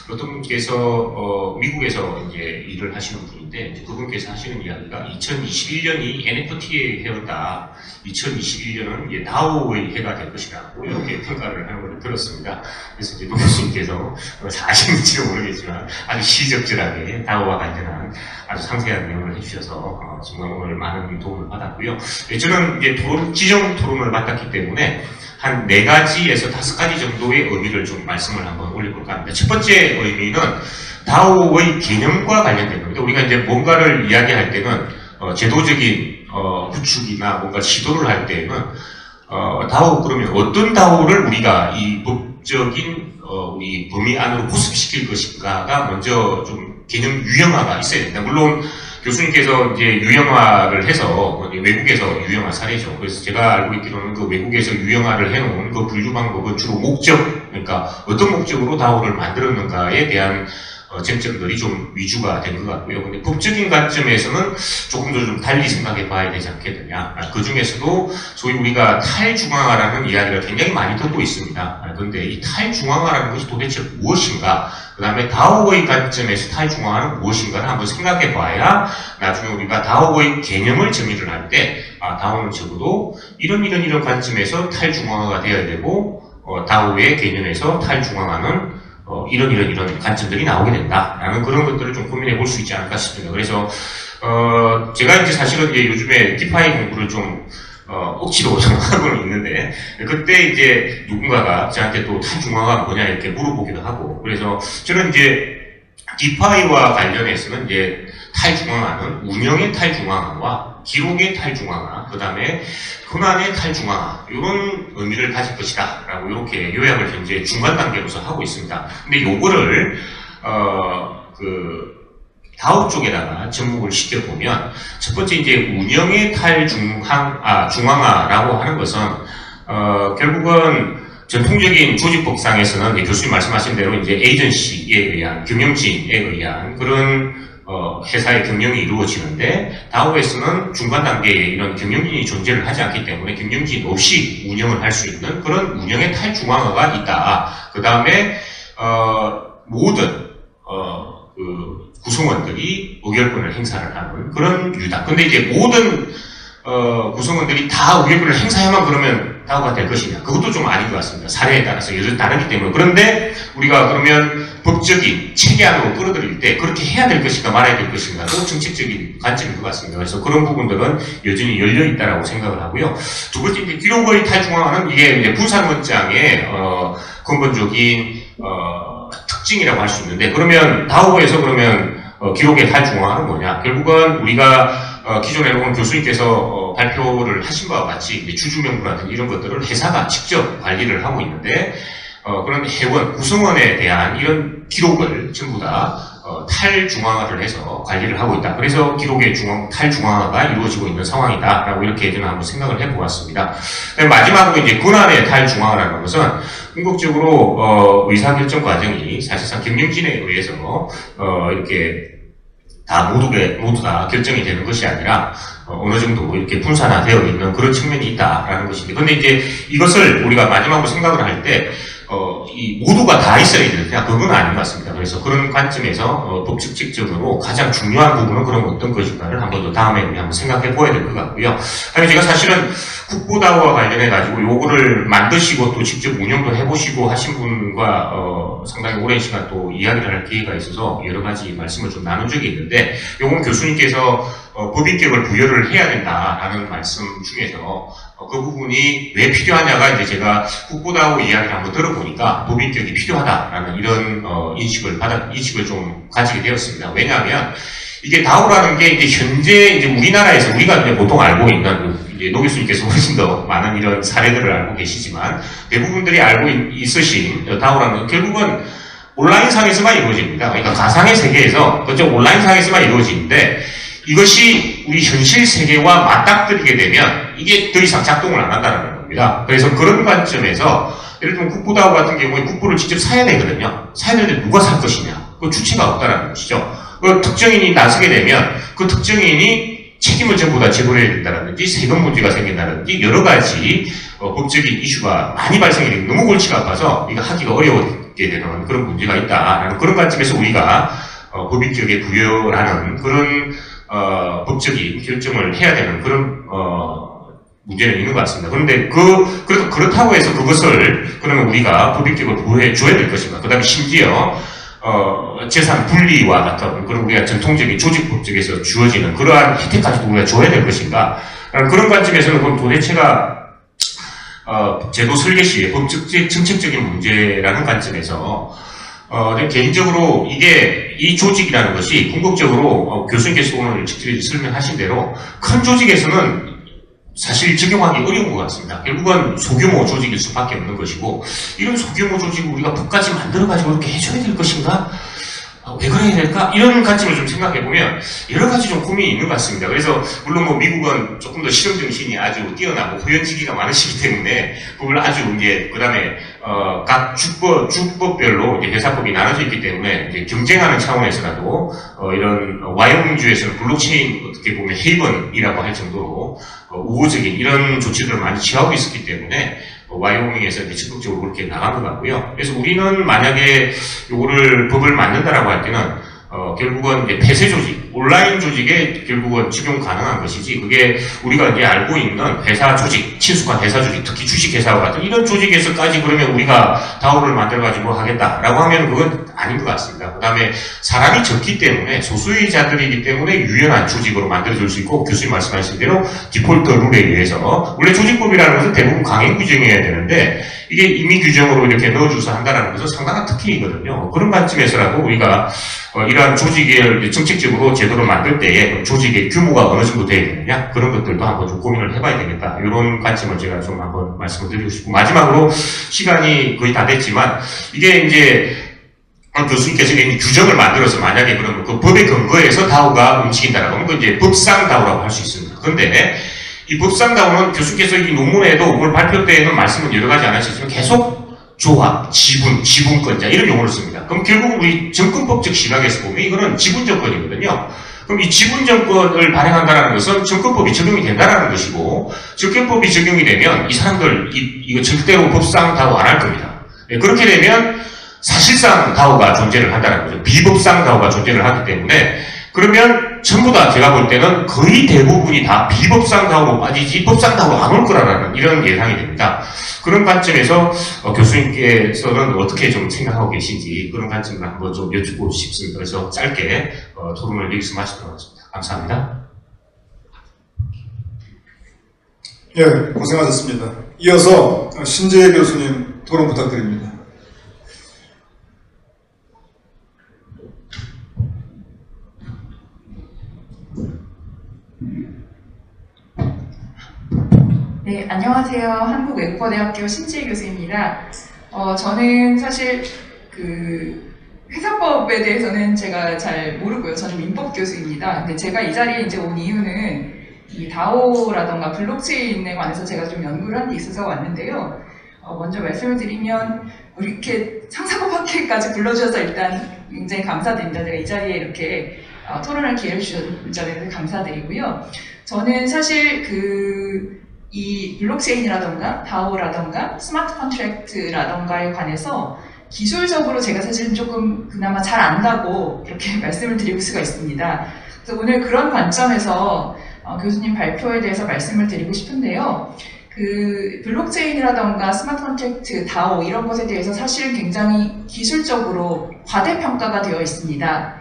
어떤 분께서 미국에서 이제 일을 하시는 분인데 이제 그분께서 하시는 이야기가 2021년이 NFT의 해였다. 2021년은 이제 다오의 해가 될 것이라고 이렇게 평가를 하는 걸 들었습니다. 그래서 이제 노 교수님께서 사실인지는 모르겠지만 아주 시적절하게 다오와 관련한 아주 상세한 내용을 해주셔서 정말 오늘 많은 도움을 받았고요. 저는 이제 지정 토론을 맡았기 때문에 한 4가지에서 5가지 정도의 의미를 좀 말씀을 한번 올려볼까 합니다. 첫 번째 의미는 다오의 개념과 관련된 겁니다. 우리가 이제 뭔가를 이야기할 때는 제도적인 구축이나 뭔가 시도를 할 때는 다오 그러면 어떤 다오를 우리가 이 법적인 우리 범위 안으로 구습시킬 것인가가 먼저 좀 개념 유형화가 있어야 됩니다. 물론 교수님께서 이제 유형화를 해서 외국에서 유형화 사례죠. 그래서 제가 알고 있기로는 그 외국에서 유형화를 해놓은 그 분류 방법은 주로 목적, 그러니까 어떤 목적으로 다오를 만들었는가에 대한 쟁점들이 좀 위주가 된 것 같고요. 근데 법적인 관점에서는 조금 더 좀 달리 생각해 봐야 되지 않겠느냐. 그 중에서도 소위 우리가 탈중앙화라는 이야기를 굉장히 많이 듣고 있습니다. 그런데 이 탈중앙화라는 것이 도대체 무엇인가? 그 다음에 다오의 관점에서 탈중앙화는 무엇인가를 한번 생각해 봐야 나중에 우리가 다오의 개념을 정의를 할 때, 다오는 적어도 이런 관점에서 탈중앙화가 되어야 되고, 다오의 개념에서 탈중앙화는 이런 관점들이 나오게 된다라는 그런 것들을 좀 고민해 볼 수 있지 않을까 싶습니다. 그래서 제가 이제 사실은 이제 요즘에 디파이 공부를 좀 억지로 좀 하고는 있는데, 그때 이제 누군가가 저한테 또 탈중앙화가 뭐냐 이렇게 물어보기도 하고, 그래서 저는 이제 디파이와 관련해서는 이제 탈중앙화는 운영의 탈중앙화와 기록의 탈중앙화, 그 다음에 권한의 탈중앙화, 이런 의미를 가질 것이다 라고 이렇게 요약을 현재 중간 단계로서 하고 있습니다. 근데 요거를 다오 쪽에다가 접목을 시켜보면, 첫 번째 이제 운영의 중앙화라고 하는 것은 결국은 전통적인 조직법상에서는 이제 교수님 말씀하신 대로 이제 에이전시에 의한 경영진에 의한 그런 회사의 경영이 이루어지는데 다오에서는 중간 단계에 이런 경영진이 존재를 하지 않기 때문에 경영진 없이 운영을 할 수 있는 그런 운영의 탈중앙화가 있다. 그 다음에 모든 그 구성원들이 의결권을 행사를 하는 그런 유다. 근데 이제 모든 구성원들이 다 의결권을 행사해야만 그러면 다오가 될 것이냐. 그것도 좀 아닌 것 같습니다. 사례에 따라서 여러 다르기 때문에. 그런데 우리가 그러면 법적인 체계 안으로 끌어들일 때 그렇게 해야 될 것인가 말아야 될 것인가도 정책적인 관점인 것 같습니다. 그래서 그런 부분들은 여전히 열려있다라고 생각을 하고요. 두 번째, 이제 기록의 탈중앙화는 이게 이제 부산원장의 근본적인 특징이라고 할 수 있는데, 그러면 다오에서 그러면 기록의 탈중앙화는 뭐냐? 결국은 우리가 기존에 오늘 교수님께서 발표를 하신 바와 같이 주주명부라든지 이런 것들을 회사가 직접 관리를 하고 있는데 그런 회원, 구성원에 대한 이런 기록을 전부 다 탈중앙화를 해서 관리를 하고 있다. 그래서 기록의 탈중앙화가 이루어지고 있는 상황이다라고 이렇게 저는 한번 생각을 해보았습니다. 마지막으로 이제 권한의 탈중앙화라는 것은 궁극적으로 의사결정 과정이 사실상 경영진에 의해서 이렇게 다 모두 다 결정이 되는 것이 아니라 어느 정도 이렇게 분산화되어 있는 그런 측면이 있다라는 것인데, 근데 이제 이것을 우리가 마지막으로 생각을 할 때 이 모두가 다 있어야 되느냐, 그건 아닌 것 같습니다. 그래서 그런 관점에서 법칙적으로 가장 중요한 부분은 그럼 어떤 것인가를 한 번 더 다음에 우리 한번 생각해 보아야 될 것 같고요. 아니, 제가 사실은 국보다오와 관련해 가지고 요거를 만드시고 또 직접 운영도 해보시고 하신 분과 상당히 오랜 시간 또 이야기를 할 기회가 있어서 여러 가지 말씀을 좀 나눈 적이 있는데, 요건 교수님께서 법인격을 부여를 해야 된다라는 말씀 중에서 그 부분이 왜 필요하냐가 이제 제가 국보다오 이야기를 한번 들어보니까 법인격이 필요하다라는 이런 인식을 좀 가지게 되었습니다. 왜냐하면 이게 다오라는 게 이제 현재 이제 우리나라에서 우리가 이제 보통 알고 있는 이제 노 교수님께서 훨씬 더 많은 이런 사례들을 알고 계시지만 대부분들이 알고 있으신 다오라는 결국은 온라인상에서만 이루어집니다. 그러니까 가상의 세계에서 그쪽 온라인상에서만 이루어지는데 이것이 우리 현실 세계와 맞닥뜨리게 되면 이게 더 이상 작동을 안 한다는 겁니다. 그래서 그런 관점에서 예를 들면 국보다오 같은 경우에 국보를 직접 사야 되거든요. 사야 되는데 누가 살 것이냐. 그 주체가 없다는 것이죠. 그 특정인이 나서게 되면 그 특정인이 책임을 전부 다 지불해야 된다든지 세금 문제가 생긴다든지 여러 가지 법적인 이슈가 많이 발생이 되고 너무 골치가 아파서 이거 하기가 어려워지게 되는 그런 문제가 있다라는 그런 관점에서 우리가 법인격의 부여라는 그런 법적인 결정을 해야 되는 그런 문제는 있는 것 같습니다. 그런데 그래도 그렇다고 해서 그것을 그러면 우리가 법인격을 부여해 줘야 될 것인가? 그다음에 심지어 재산 분리와 같은 그런 우리가 전통적인 조직법적에서 주어지는 그러한 혜택까지도 우리가 줘야 될 것인가? 그런 관점에서는 그럼 도대체가 제도 설계 시에 법적 정책적인 문제라는 관점에서 개인적으로 이 조직이라는 것이 궁극적으로 교수님께서 오늘 직접 설명하신 대로 큰 조직에서는 사실 적용하기 어려운 것 같습니다. 결국은 소규모 조직일 수밖에 없는 것이고 이런 소규모 조직을 우리가 법까지 만들어가지고 이렇게 해줘야 될 것인가? 왜 그래야 될까? 이런 관점을 좀 생각해보면 여러 가지 좀 고민이 있는 것 같습니다. 그래서 물론 미국은 조금 더 실험 정신이 아주 뛰어나고 호연지기가 많으시기 때문에 그걸 아주 이제 그다음에 각 주법별로 이제 회사법이 나눠져 있기 때문에 이제 경쟁하는 차원에서라도 이런 와이오밍주에서는 블록체인 어떻게 보면 헤이븐이라고 할 정도로 우호적인 이런 조치들을 많이 취하고 있었기 때문에 와이오밍에서 이제 적극적으로 그렇게 나간 것 같고요. 그래서 우리는 만약에 요거를 법을 만든다라고 할 때는 결국은 이제 폐쇄 조직, 온라인 조직에 결국은 적용 가능한 것이지 그게 우리가 이제 알고 있는 회사 조직, 친숙한 회사 조직, 특히 주식회사와 같은 이런 조직에서까지 그러면 우리가 다오를 만들어가지고 하겠다라고 하면 그건 아닌 것 같습니다. 그 다음에 사람이 적기 때문에 소수의자들이기 때문에 유연한 조직으로 만들어줄 수 있고 교수님 말씀하신 대로 디폴트 룰에 의해서 원래 조직법이라는 것은 대부분 강행 규정해야 되는데 이게 임의 규정으로 이렇게 넣어줘서 한다는 것은 상당한 특혜이거든요. 그런 관점에서라도 우리가 이러한 조직을 정책적으로 제도를 만들 때에 조직의 규모가 어느 정도 되어야 되느냐 그런 것들도 한번 좀 고민을 해봐야 되겠다. 이런 관점을 제가 좀 한번 말씀을 드리고 싶고 마지막으로 시간이 거의 다 됐지만 이게 이제 교수님께서 규정을 만들어서 만약에 그러면 그 법에 근거해서 다오가 움직인다라고 하면 그 이제 법상 다오라고 할 수 있습니다. 그런데 이 법상 다오는 교수님께서 이 논문에도 오늘 발표 때에는 말씀은 여러 가지 안 하셨지만 계속 조합, 지분권자 이런 용어를 씁니다. 그럼 결국 우리 정권법적 시각에서 보면 이거는 지분정권이거든요. 그럼 이 지분정권을 발행한다는 것은 정권법이 적용이 된다는 것이고 정권법이 적용이 되면 이 사람들 이거 절대로 법상 다오 안 할 겁니다. 네, 그렇게 되면 사실상 다오가 존재를 한다는 거죠. 비법상 다오가 존재를 하기 때문에 그러면 전부 다 제가 볼 때는 거의 대부분이 다 비법상 다오로 빠지지 법상 다오로 안 올 거라는 이런 예상이 됩니다. 그런 관점에서 교수님께서는 어떻게 좀 생각하고 계신지 그런 관점을 한번 좀 여쭙고 싶습니다. 그래서 짧게 토론을 여기서 마치도록 하겠습니다. 감사합니다. 예, 고생하셨습니다. 이어서 신재혜 교수님 토론 부탁드립니다. 네, 안녕하세요. 한국외국어대학교 신지혜 교수입니다. 저는 사실 그 회사법에 대해서는 제가 잘 모르고요. 저는 민법 교수입니다. 근데 제가 이 자리에 이제 온 이유는 이 다오라던가 블록체인에 관해서 제가 좀 연구를 한 게 있어서 왔는데요. 먼저 말씀을 드리면 우리 이렇게 상사법 학회까지 불러주셔서 일단 굉장히 감사드립니다. 제가 이 자리에 이렇게 토론할 기회를 주신 점에 감사드리고요. 저는 사실 이 블록체인이라던가 다오라던가 스마트 컨트랙트라던가에 관해서 기술적으로 제가 사실은 조금 그나마 잘 안다고 이렇게 말씀을 드릴 수가 있습니다. 그래서 오늘 그런 관점에서 교수님 발표에 대해서 말씀을 드리고 싶은데요. 그 블록체인이라던가 스마트 컨트랙트, 다오 이런 것에 대해서 사실은 굉장히 기술적으로 과대평가가 되어 있습니다.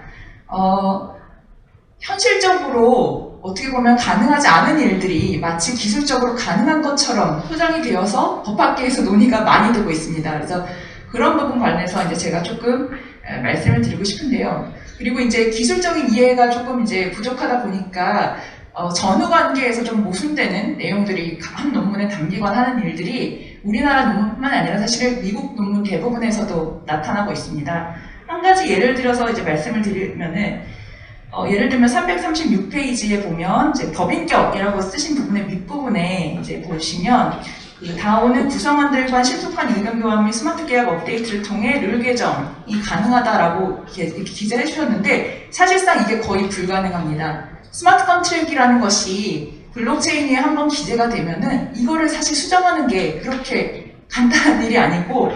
현실적으로 어떻게 보면 가능하지 않은 일들이 마치 기술적으로 가능한 것처럼 포장이 되어서 법학계에서 논의가 많이 되고 있습니다. 그래서 그런 부분 관련해서 이제 제가 조금 말씀을 드리고 싶은데요. 그리고 이제 기술적인 이해가 조금 이제 부족하다 보니까 전후 관계에서 좀 모순되는 내용들이 한 논문에 담기거나 하는 일들이 우리나라 논문뿐만 아니라 사실 미국 논문 대부분에서도 나타나고 있습니다. 한 가지 예를 들어서 이제 말씀을 드리면은 예를 들면 336페이지에 보면 이제 법인격이라고 쓰신 부분의 밑부분에 이제 보시면 그 다오는 구성원들과 신속한 의견 교환 및 스마트 계약 업데이트를 통해 룰 개정이 가능하다라고 이렇게 기재해 주셨는데 사실상 이게 거의 불가능합니다. 스마트 컨트랙이라는 것이 블록체인에 한번 기재가 되면은 이거를 사실 수정하는 게 그렇게 간단한 일이 아니고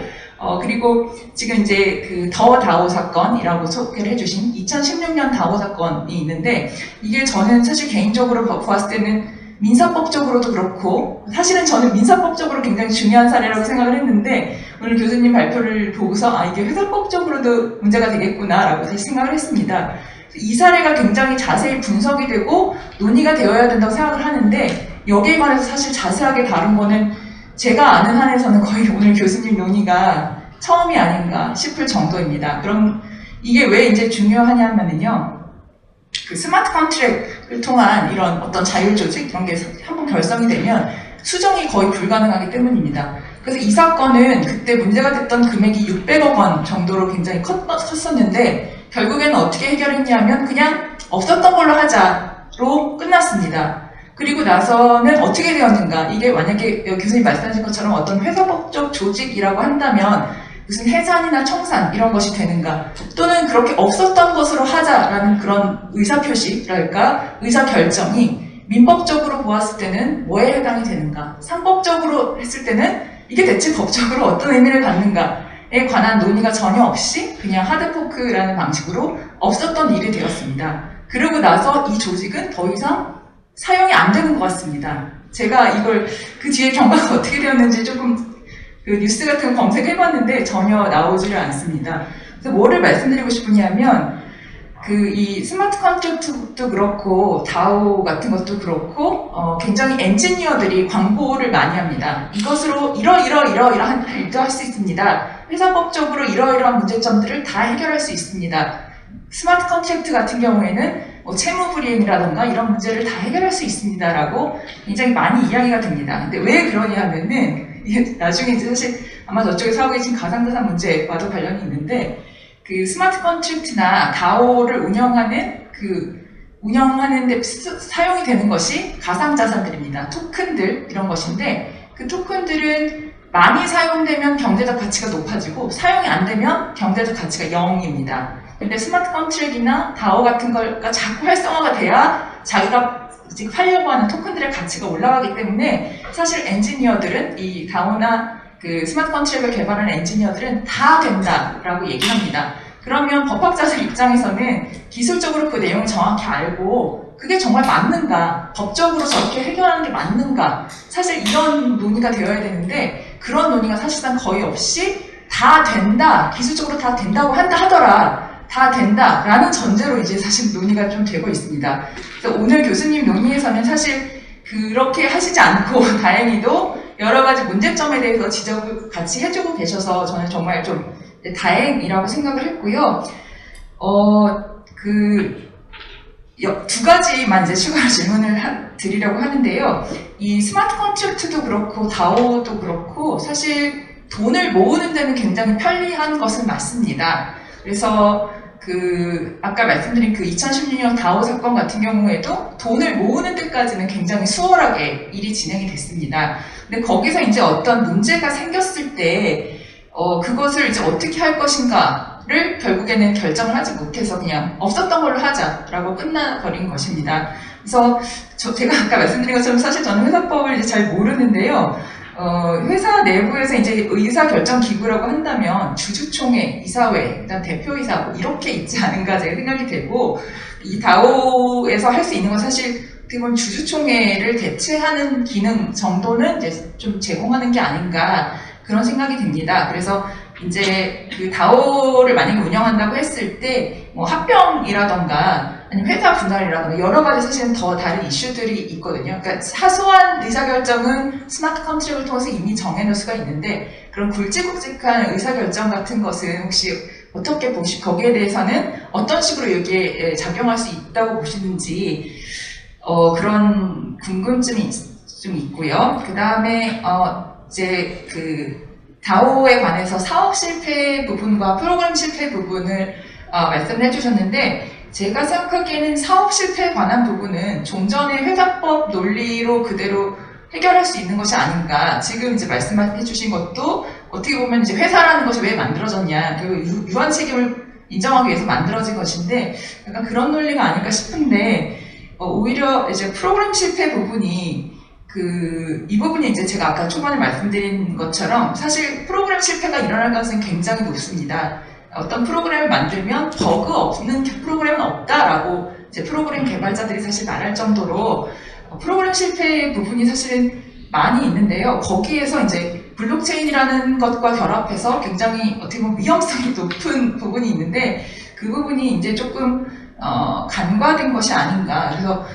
그리고 지금 이제 그 더 다오 사건이라고 소개를 해주신 2016년 다오 사건이 있는데 이게 저는 사실 개인적으로 보았을 때는 민사법적으로도 그렇고 사실은 저는 민사법적으로 굉장히 중요한 사례라고 생각을 했는데 오늘 교수님 발표를 보고서 이게 회사법적으로도 문제가 되겠구나라고 사실 생각을 했습니다. 이 사례가 굉장히 자세히 분석이 되고 논의가 되어야 된다고 생각을 하는데 여기에 관해서 사실 자세하게 다룬 거는 제가 아는 한에서는 거의 오늘 교수님 논의가 처음이 아닌가 싶을 정도입니다. 그럼 이게 왜 이제 중요하냐면요. 그 스마트 컨트랙을 통한 이런 어떤 자율 조직 이런 게 한번 결성이 되면 수정이 거의 불가능하기 때문입니다. 그래서 이 사건은 그때 문제가 됐던 금액이 600억 원 정도로 굉장히 컸었는데 결국에는 어떻게 해결했냐면 그냥 없었던 걸로 하자로 끝났습니다. 그리고 나서는 어떻게 되었는가 이게 만약에 교수님 말씀하신 것처럼 어떤 회사법적 조직이라고 한다면 무슨 해산이나 청산 이런 것이 되는가 또는 그렇게 없었던 것으로 하자라는 그런 의사표시랄까 의사결정이 민법적으로 보았을 때는 뭐에 해당이 되는가 상법적으로 했을 때는 이게 대체 법적으로 어떤 의미를 갖는가에 관한 논의가 전혀 없이 그냥 하드포크라는 방식으로 없었던 일이 되었습니다. 그러고 나서 이 조직은 더 이상 사용이 안 되는 것 같습니다. 제가 이걸 그 뒤에 경과가 어떻게 되었는지 조금 그 뉴스 같은 거 검색해봤는데 전혀 나오지를 않습니다. 그래서 뭐를 말씀드리고 싶으냐면 이 스마트 컨트랙트도 그렇고 다오 같은 것도 그렇고 굉장히 엔지니어들이 광고를 많이 합니다. 이것으로 이러한 일도 할 수 있습니다. 회사법적으로 이러이러한 문제점들을 다 해결할 수 있습니다. 스마트 컨트랙트 같은 경우에는 채무 불이행이라던가 이런 문제를 다 해결할 수 있습니다라고 굉장히 많이 이야기가 됩니다. 근데 왜 그러냐 하면은 이게 나중에 이제 사실 아마 저쪽에서 하고 계신 가상자산 문제와도 관련이 있는데 그 스마트 컨트랙트나 다오를 운영하는데 사용이 되는 것이 가상자산들입니다. 토큰들 이런 것인데 그 토큰들은 많이 사용되면 경제적 가치가 높아지고 사용이 안 되면 경제적 가치가 0입니다. 근데 스마트 컨트랙이나 다오 같은 거가 자꾸 활성화가 돼야 자기가 지금 팔려고 하는 토큰들의 가치가 올라가기 때문에 사실 엔지니어들은 이 다오나 그 스마트 컨트랙을 개발하는 엔지니어들은 다 된다라고 얘기를 합니다. 그러면 법학자들 입장에서는 기술적으로 그 내용을 정확히 알고 그게 정말 맞는가, 법적으로 저렇게 해결하는 게 맞는가, 사실 이런 논의가 되어야 되는데 그런 논의가 사실상 거의 없이 다 된다, 기술적으로 다 된다고 한다 하더라, 다 된다라는 전제로 이제 사실 논의가 좀 되고 있습니다. 그래서 오늘 교수님 논의에서는 사실 그렇게 하시지 않고 다행히도 여러 가지 문제점에 대해서 지적을 같이 해주고 계셔서 저는 정말 좀 다행이라고 생각을 했고요. 두 가지만 이제 추가로 질문을 드리려고 하는데요. 이 스마트 컨트랙트도 그렇고 다오도 그렇고 사실 돈을 모으는 데는 굉장히 편리한 것은 맞습니다. 그래서 아까 말씀드린 2016년 다오 사건 같은 경우에도 돈을 모으는 데까지는 굉장히 수월하게 일이 진행이 됐습니다. 근데 거기서 이제 어떤 문제가 생겼을 때, 그것을 이제 어떻게 할 것인가를 결국에는 결정을 하지 못해서 그냥 없었던 걸로 하자라고 끝나버린 것입니다. 그래서 제가 아까 말씀드린 것처럼 사실 저는 회사법을 이제 잘 모르는데요. 회사 내부에서 이제 의사결정기구라고 한다면 주주총회, 이사회, 그다음 대표이사 뭐 이렇게 있지 않은가 제가 생각이 되고, 이 다오에서 할 수 있는 건 사실 그건 주주총회를 대체하는 기능 정도는 이제 좀 제공하는 게 아닌가 그런 생각이 듭니다. 그래서 이제 그 다오를 만약에 운영한다고 했을 때 뭐 합병이라던가 아니면 회사 분할이라던가 여러 가지 사실은 더 다른 이슈들이 있거든요. 그러니까 사소한 의사결정은 스마트 컨트랙을 통해서 이미 정해놓을 수가 있는데 그런 굵직굵직한 의사결정 같은 것은 혹시 어떻게 거기에 대해서는 어떤 식으로 여기에 작용할 수 있다고 보시는지 그런 궁금증이 좀 있고요. 그 다음에 이제 다오에 관해서 사업 실패 부분과 프로그램 실패 부분을 말씀을 해주셨는데 제가 생각하기에는 사업 실패에 관한 부분은 종전의 회사법 논리로 그대로 해결할 수 있는 것이 아닌가. 지금 이제 말씀해 주신 것도 어떻게 보면 이제 회사라는 것이 왜 만들어졌냐. 그 유한 책임을 인정하기 위해서 만들어진 것인데 약간 그런 논리가 아닐까 싶은데 오히려 이제 프로그램 실패 부분이 이 부분이 이제 제가 아까 초반에 말씀드린 것처럼 사실 프로그램 실패가 일어날 가능성이 굉장히 높습니다. 어떤 프로그램을 만들면 버그 없는 프로그램은 없다라고 이제 프로그램 개발자들이 사실 말할 정도로 프로그램 실패 부분이 사실은 많이 있는데요. 거기에서 이제 블록체인이라는 것과 결합해서 굉장히 어떻게 보면 위험성이 높은 부분이 있는데 그 부분이 이제 조금 간과된 것이 아닌가. 그래서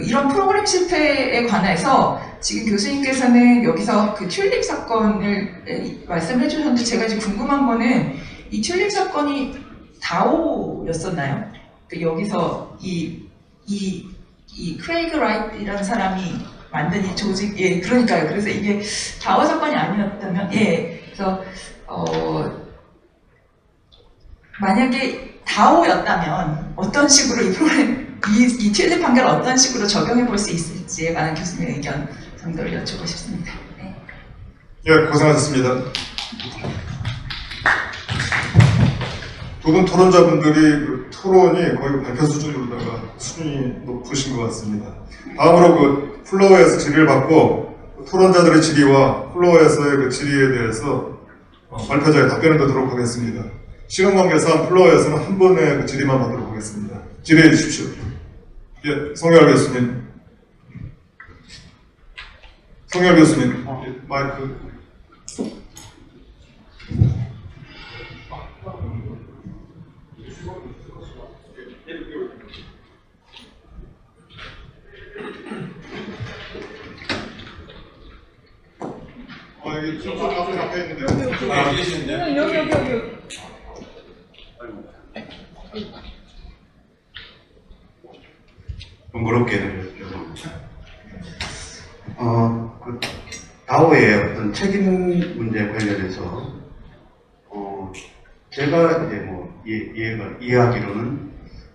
이런 프로그램 실패에 관해서 지금 교수님께서는 여기서 튤립 사건을 말씀해 주셨는데 제가 이제 궁금한 거는 이 튤립 사건이 다오였었나요? 여기서 이 크레이그 라이트라는 사람이 만든 이 조직, 예, 그러니까요. 그래서 이게 다오 사건이 아니었다면, 예, 그래서 만약에 다오였다면 어떤 식으로 이 프로그램, 이 튤립 판결을 어떤 식으로 적용해 볼 수 있을지에 관한 교수님의 의견 정도를 여쭙고 싶습니다. 네. 예, 고생하셨습니다. 두 분 토론자분들이 토론이 거의 발표 수준으로다가 수준이 높으신 것 같습니다. 다음으로 플로어에서 질의를 받고 토론자들의 질의와 플로어에서의 질의에 대해서 발표자의 답변을 듣도록 하겠습니다. 시간 관계상 플로어에서는 한 분의 질의만 받도록 하겠습니다. 질의해 주십시오. 예, 송혜열 교수님. 송혜열 교수님, 마이크. 여기 좀 앞에 있는데. 여기. 번거롭게 죄송합니다. 다오의 어떤 책임 문제 관련해서 제가 이제 이해하기로는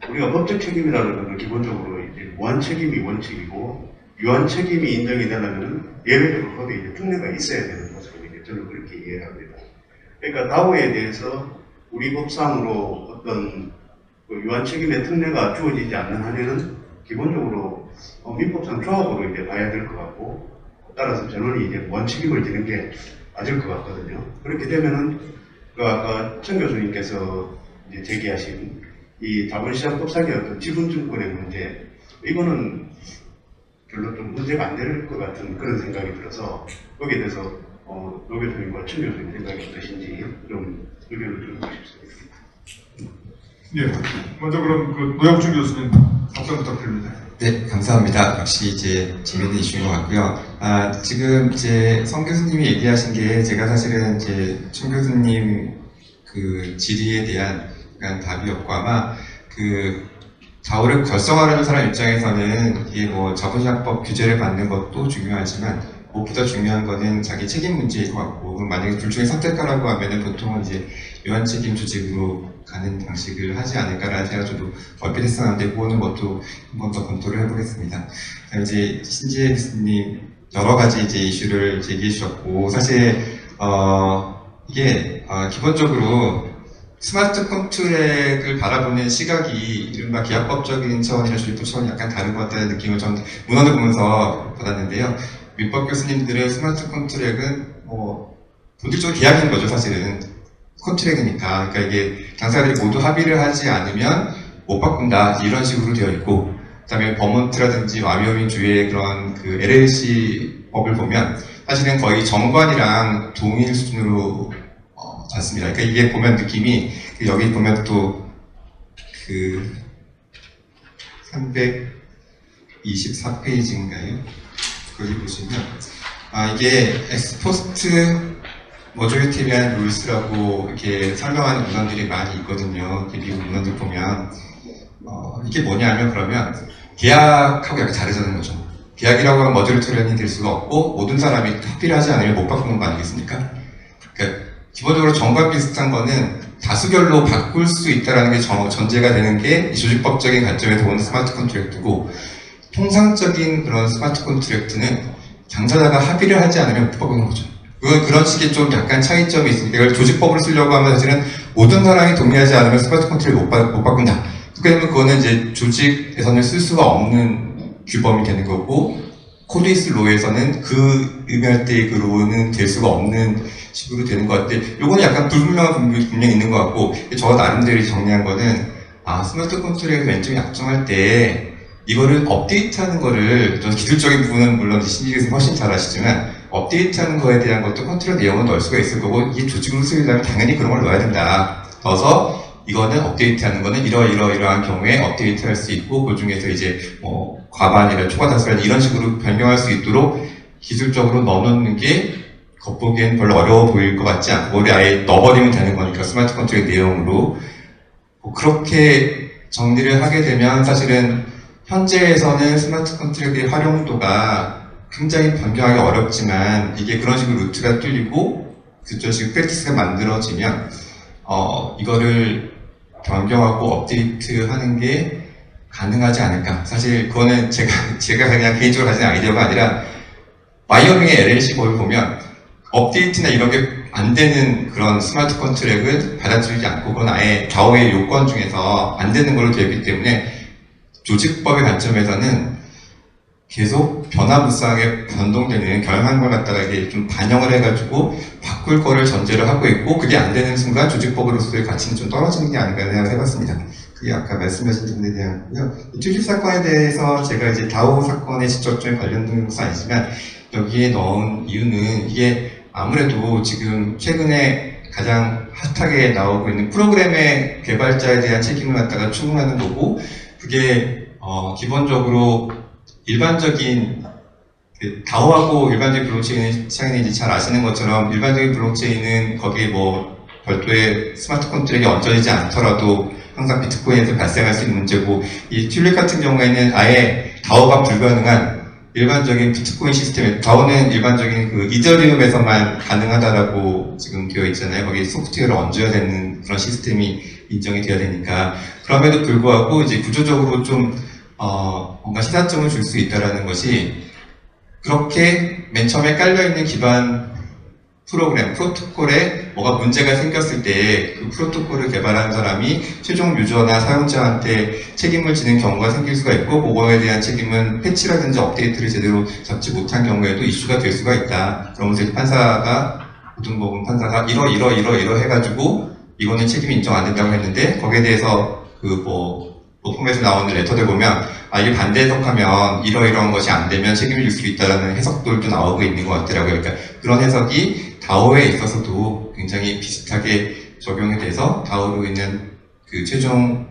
우리가 법적 책임이라는 것은 기본적으로 이제 무한 책임이 원칙이고 유한 책임이 인정이 되려면 예외적으로 법에 이제 특례가 있어야 되는 것으로 이제 저는 그렇게 이해합니다. 그러니까 다오에 대해서 우리 법상으로 어떤 그 유한 책임의 특례가 주어지지 않는 한에는 기본적으로 민법상 조합으로 이제 봐야 될 것 같고, 따라서 전원이 이제 무한 책임을 지는 게 맞을 것 같거든요. 그렇게 되면은 그 아까 천 교수님께서 이제 제기하신 이 자본시장법상의 어떤 지분증권의 문제, 이거는 별로 좀 문제가 안 될 것 같은 그런 생각이 들어서 거기에 대해서 노 교수님과 천 교수님 생각이 어떠신지 좀 의견을 듣고 싶습니다. 예, 먼저 그럼 그 노영준 교수님 답변 부탁드립니다. 네, 감사합니다. 역시 이제 재밌는 이슈인 것 같고요. 지금 이제 성 교수님이 얘기하신 게 제가 사실은 이제 천 교수님 그 질의에 대한 약간 답이었고, 아마 그 다오를 결성하려는 사람 입장에서는 이게 뭐 자본시장법 규제를 받는 것도 중요하지만 무엇보다 중요한 거는 자기 책임 문제일 것 같고, 그럼 만약에 둘 중에 선택하라고 하면은 보통은 이제 유한 책임 조직으로 가는 방식을 하지 않을까라는 생각 저도 얼핏 했었는데, 그거는 뭐 한 번 더 검토를 해보겠습니다. 자, 이제 신지혜 교수님 여러 가지 이제 이슈를 제기해 주셨고, 사실 이게 기본적으로 스마트 컨트랙을 바라보는 시각이 이른바 기하법적인 차원이나 조직법 차원이 약간 다른 것 같다는 느낌을 전 문헌을 보면서 받았는데요. 민법 교수님들의 스마트 컨트랙은 뭐 본질적으로 계약인 거죠, 사실은. 컨트랙이니까. 그러니까 이게 당사자들이 모두 합의를 하지 않으면 못 바꾼다, 이런 식으로 되어 있고, 그다음에 버몬트라든지 와이어밍주의 그런 그 LLC 법을 보면 사실은 거의 정관이랑 동일 수준으로 맞습니다. 그러니까 이게 보면 느낌이, 여기 보면 또 그 324페이지인가요? 거기 보시면 이게 엑스포스트 머저리테리안 룰스라고 이렇게 설명하는 문헌들이 많이 있거든요. 미국 문헌들 보면 이게 뭐냐면, 그러면 계약하고 약간 다르다는 거죠. 계약이라고 하면 머저리테리안이 될 수가 없고 모든 사람이 합의를 하지 않으면 못 바꾸는 거 아니겠습니까? 그러니까 기본적으로 정관 비슷한 거는 다수결로 바꿀 수 있다는 게 전제가 되는 게 조직법적인 관점에서 보는 스마트 컨트랙트고, 통상적인 그런 스마트 컨트랙트는 당사자가 합의를 하지 않으면 못 바꾸는 거죠. 그런 식의 좀 약간 차이점이 있습니다. 이걸 조직법으로 쓰려고 하면 사실은 모든 사람이 동의하지 않으면 스마트 컨트랙을 못 바꾼다. 그러면 그거는 이제 조직에서는 쓸 수가 없는 규범이 되는 거고, 코드이스 로에서는 그 의미할 때 그 로는 될 수가 없는 식으로 되는 것 같은데, 요거는 약간 불분명한 부분이 분명히 있는 것 같고, 저 나름대로 정리한 거는, 스마트 컨트롤의 왼쪽 약정할 때 이거를 업데이트하는 거를, 저 기술적인 부분은 물론 신지께서 훨씬 잘 아시지만 업데이트하는 거에 대한 것도 컨트롤 내용을 넣을 수가 있을 거고, 이게 조직으로 쓰려면 당연히 그런 걸 넣어야 된다. 넣어서 이거는 업데이트하는 거는 이러이러한 경우에 업데이트할 수 있고, 그 중에서 이제 뭐 과반이나 초과 다수라 이런 식으로 변경할 수 있도록 기술적으로 넣어놓는 게 겉보기엔 별로 어려워 보일 것 같지 않고, 우리 아예 넣어버리면 되는 거니까 스마트 컨트롤 내용으로 그렇게 정리를 하게 되면, 사실은 현재에서는 스마트 컨트랙의 활용도가 굉장히 변경하기 어렵지만, 이게 그런 식으로 루트가 뚫리고 그쪽 식으로 프랙티스가 만들어지면 이거를 변경하고 업데이트하는 게 가능하지 않을까. 사실 그거는 제가 그냥 개인적으로 가진 아이디어가 아니라, 와이어밍의 LLC 법을 보면 업데이트나 이런 게 안 되는 그런 스마트 컨트랙을 받아들이지 않고, 그건 아예 다오의 요건 중에서 안 되는 걸로 되어 있기 때문에, 조직법의 관점에서는 계속 변화무쌍하게 변동되는 결함한 걸 갖다가 이게 좀 반영을 해가지고 바꿀 거를 전제로 하고 있고, 그게 안 되는 순간 조직법으로서의 가치는 좀 떨어지는 게 아닌가 생각을 해봤습니다. 그게 아까 말씀하신 부분에 대한고요. 투기 사건에 대해서 제가 이제 다오 사건에 직접적인 관련된 것은 아니지만 여기에 넣은 이유는, 이게 아무래도 지금 최근에 가장 핫하게 나오고 있는 프로그램의 개발자에 대한 책임을 갖다가 추궁하는 거고, 그게 기본적으로 일반적인 다오하고 일반적인 블록체인 시장인지 잘 아시는 것처럼, 일반적인 블록체인은 거기에 뭐 별도의 스마트 컨트랙이 얹어지지 않더라도 항상 비트코인에서 발생할 수 있는 문제고, 이 튤립 같은 경우에는 아예 다오가 불가능한 일반적인 비트코인 시스템, 다오는 일반적인 그 이더리움에서만 가능하다라고 지금 되어 있잖아요. 거기에 소프트웨어를 얹어야 되는 그런 시스템이 인정이 되어야 되니까. 그럼에도 불구하고 이제 구조적으로 좀 뭔가 시사점을 줄 수 있다라는 것이, 그렇게 맨 처음에 깔려있는 기반 프로그램, 프로토콜에 뭐가 문제가 생겼을 때 그 프로토콜을 개발한 사람이 최종 유저나 사용자한테 책임을 지는 경우가 생길 수가 있고, 그거에 대한 책임은 패치라든지 업데이트를 제대로 잡지 못한 경우에도 이슈가 될 수가 있다. 그러면서 고등법원 판사가 이러 해가지고 이거는 책임이 인정 안 된다고 했는데, 거기에 대해서 로펌에서 나오는 레터들 보면 이게 반대 해석하면 이러한 것이 안 되면 책임을 질 수 있다라는 해석들도 나오고 있는 것 같더라고요. 그러니까 그런 해석이 다오에 있어서도 굉장히 비슷하게 적용이 돼서 다오로 있는 그 최종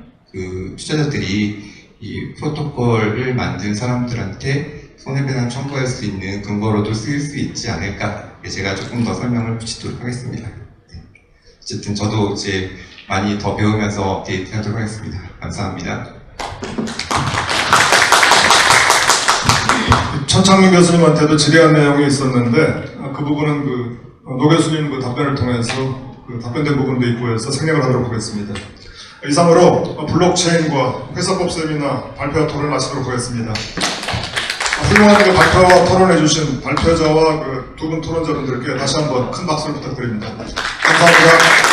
투자자들이 이 프로토콜을 만든 사람들한테 손해배상 청구할 수 있는 근거로도 쓰일 수 있지 않을까. 제가 조금 더 설명을 붙이도록 하겠습니다. 어쨌든 저도 이제 많이 더 배우면서 업데이트 하도록 하겠습니다. 감사합니다. 천창민 교수님한테도 질의한 내용이 있었는데 그 부분은 노 교수님 답변을 통해서 답변된 부분도 있고 해서 생략을 하도록 하겠습니다. 이상으로 블록체인과 회사법 세미나 발표와 토론을 마치도록 하겠습니다. 훌륭한 발표와 토론해 주신 발표자와 두 분 토론자분들께 다시 한번 큰 박수를 부탁드립니다. 감사합니다.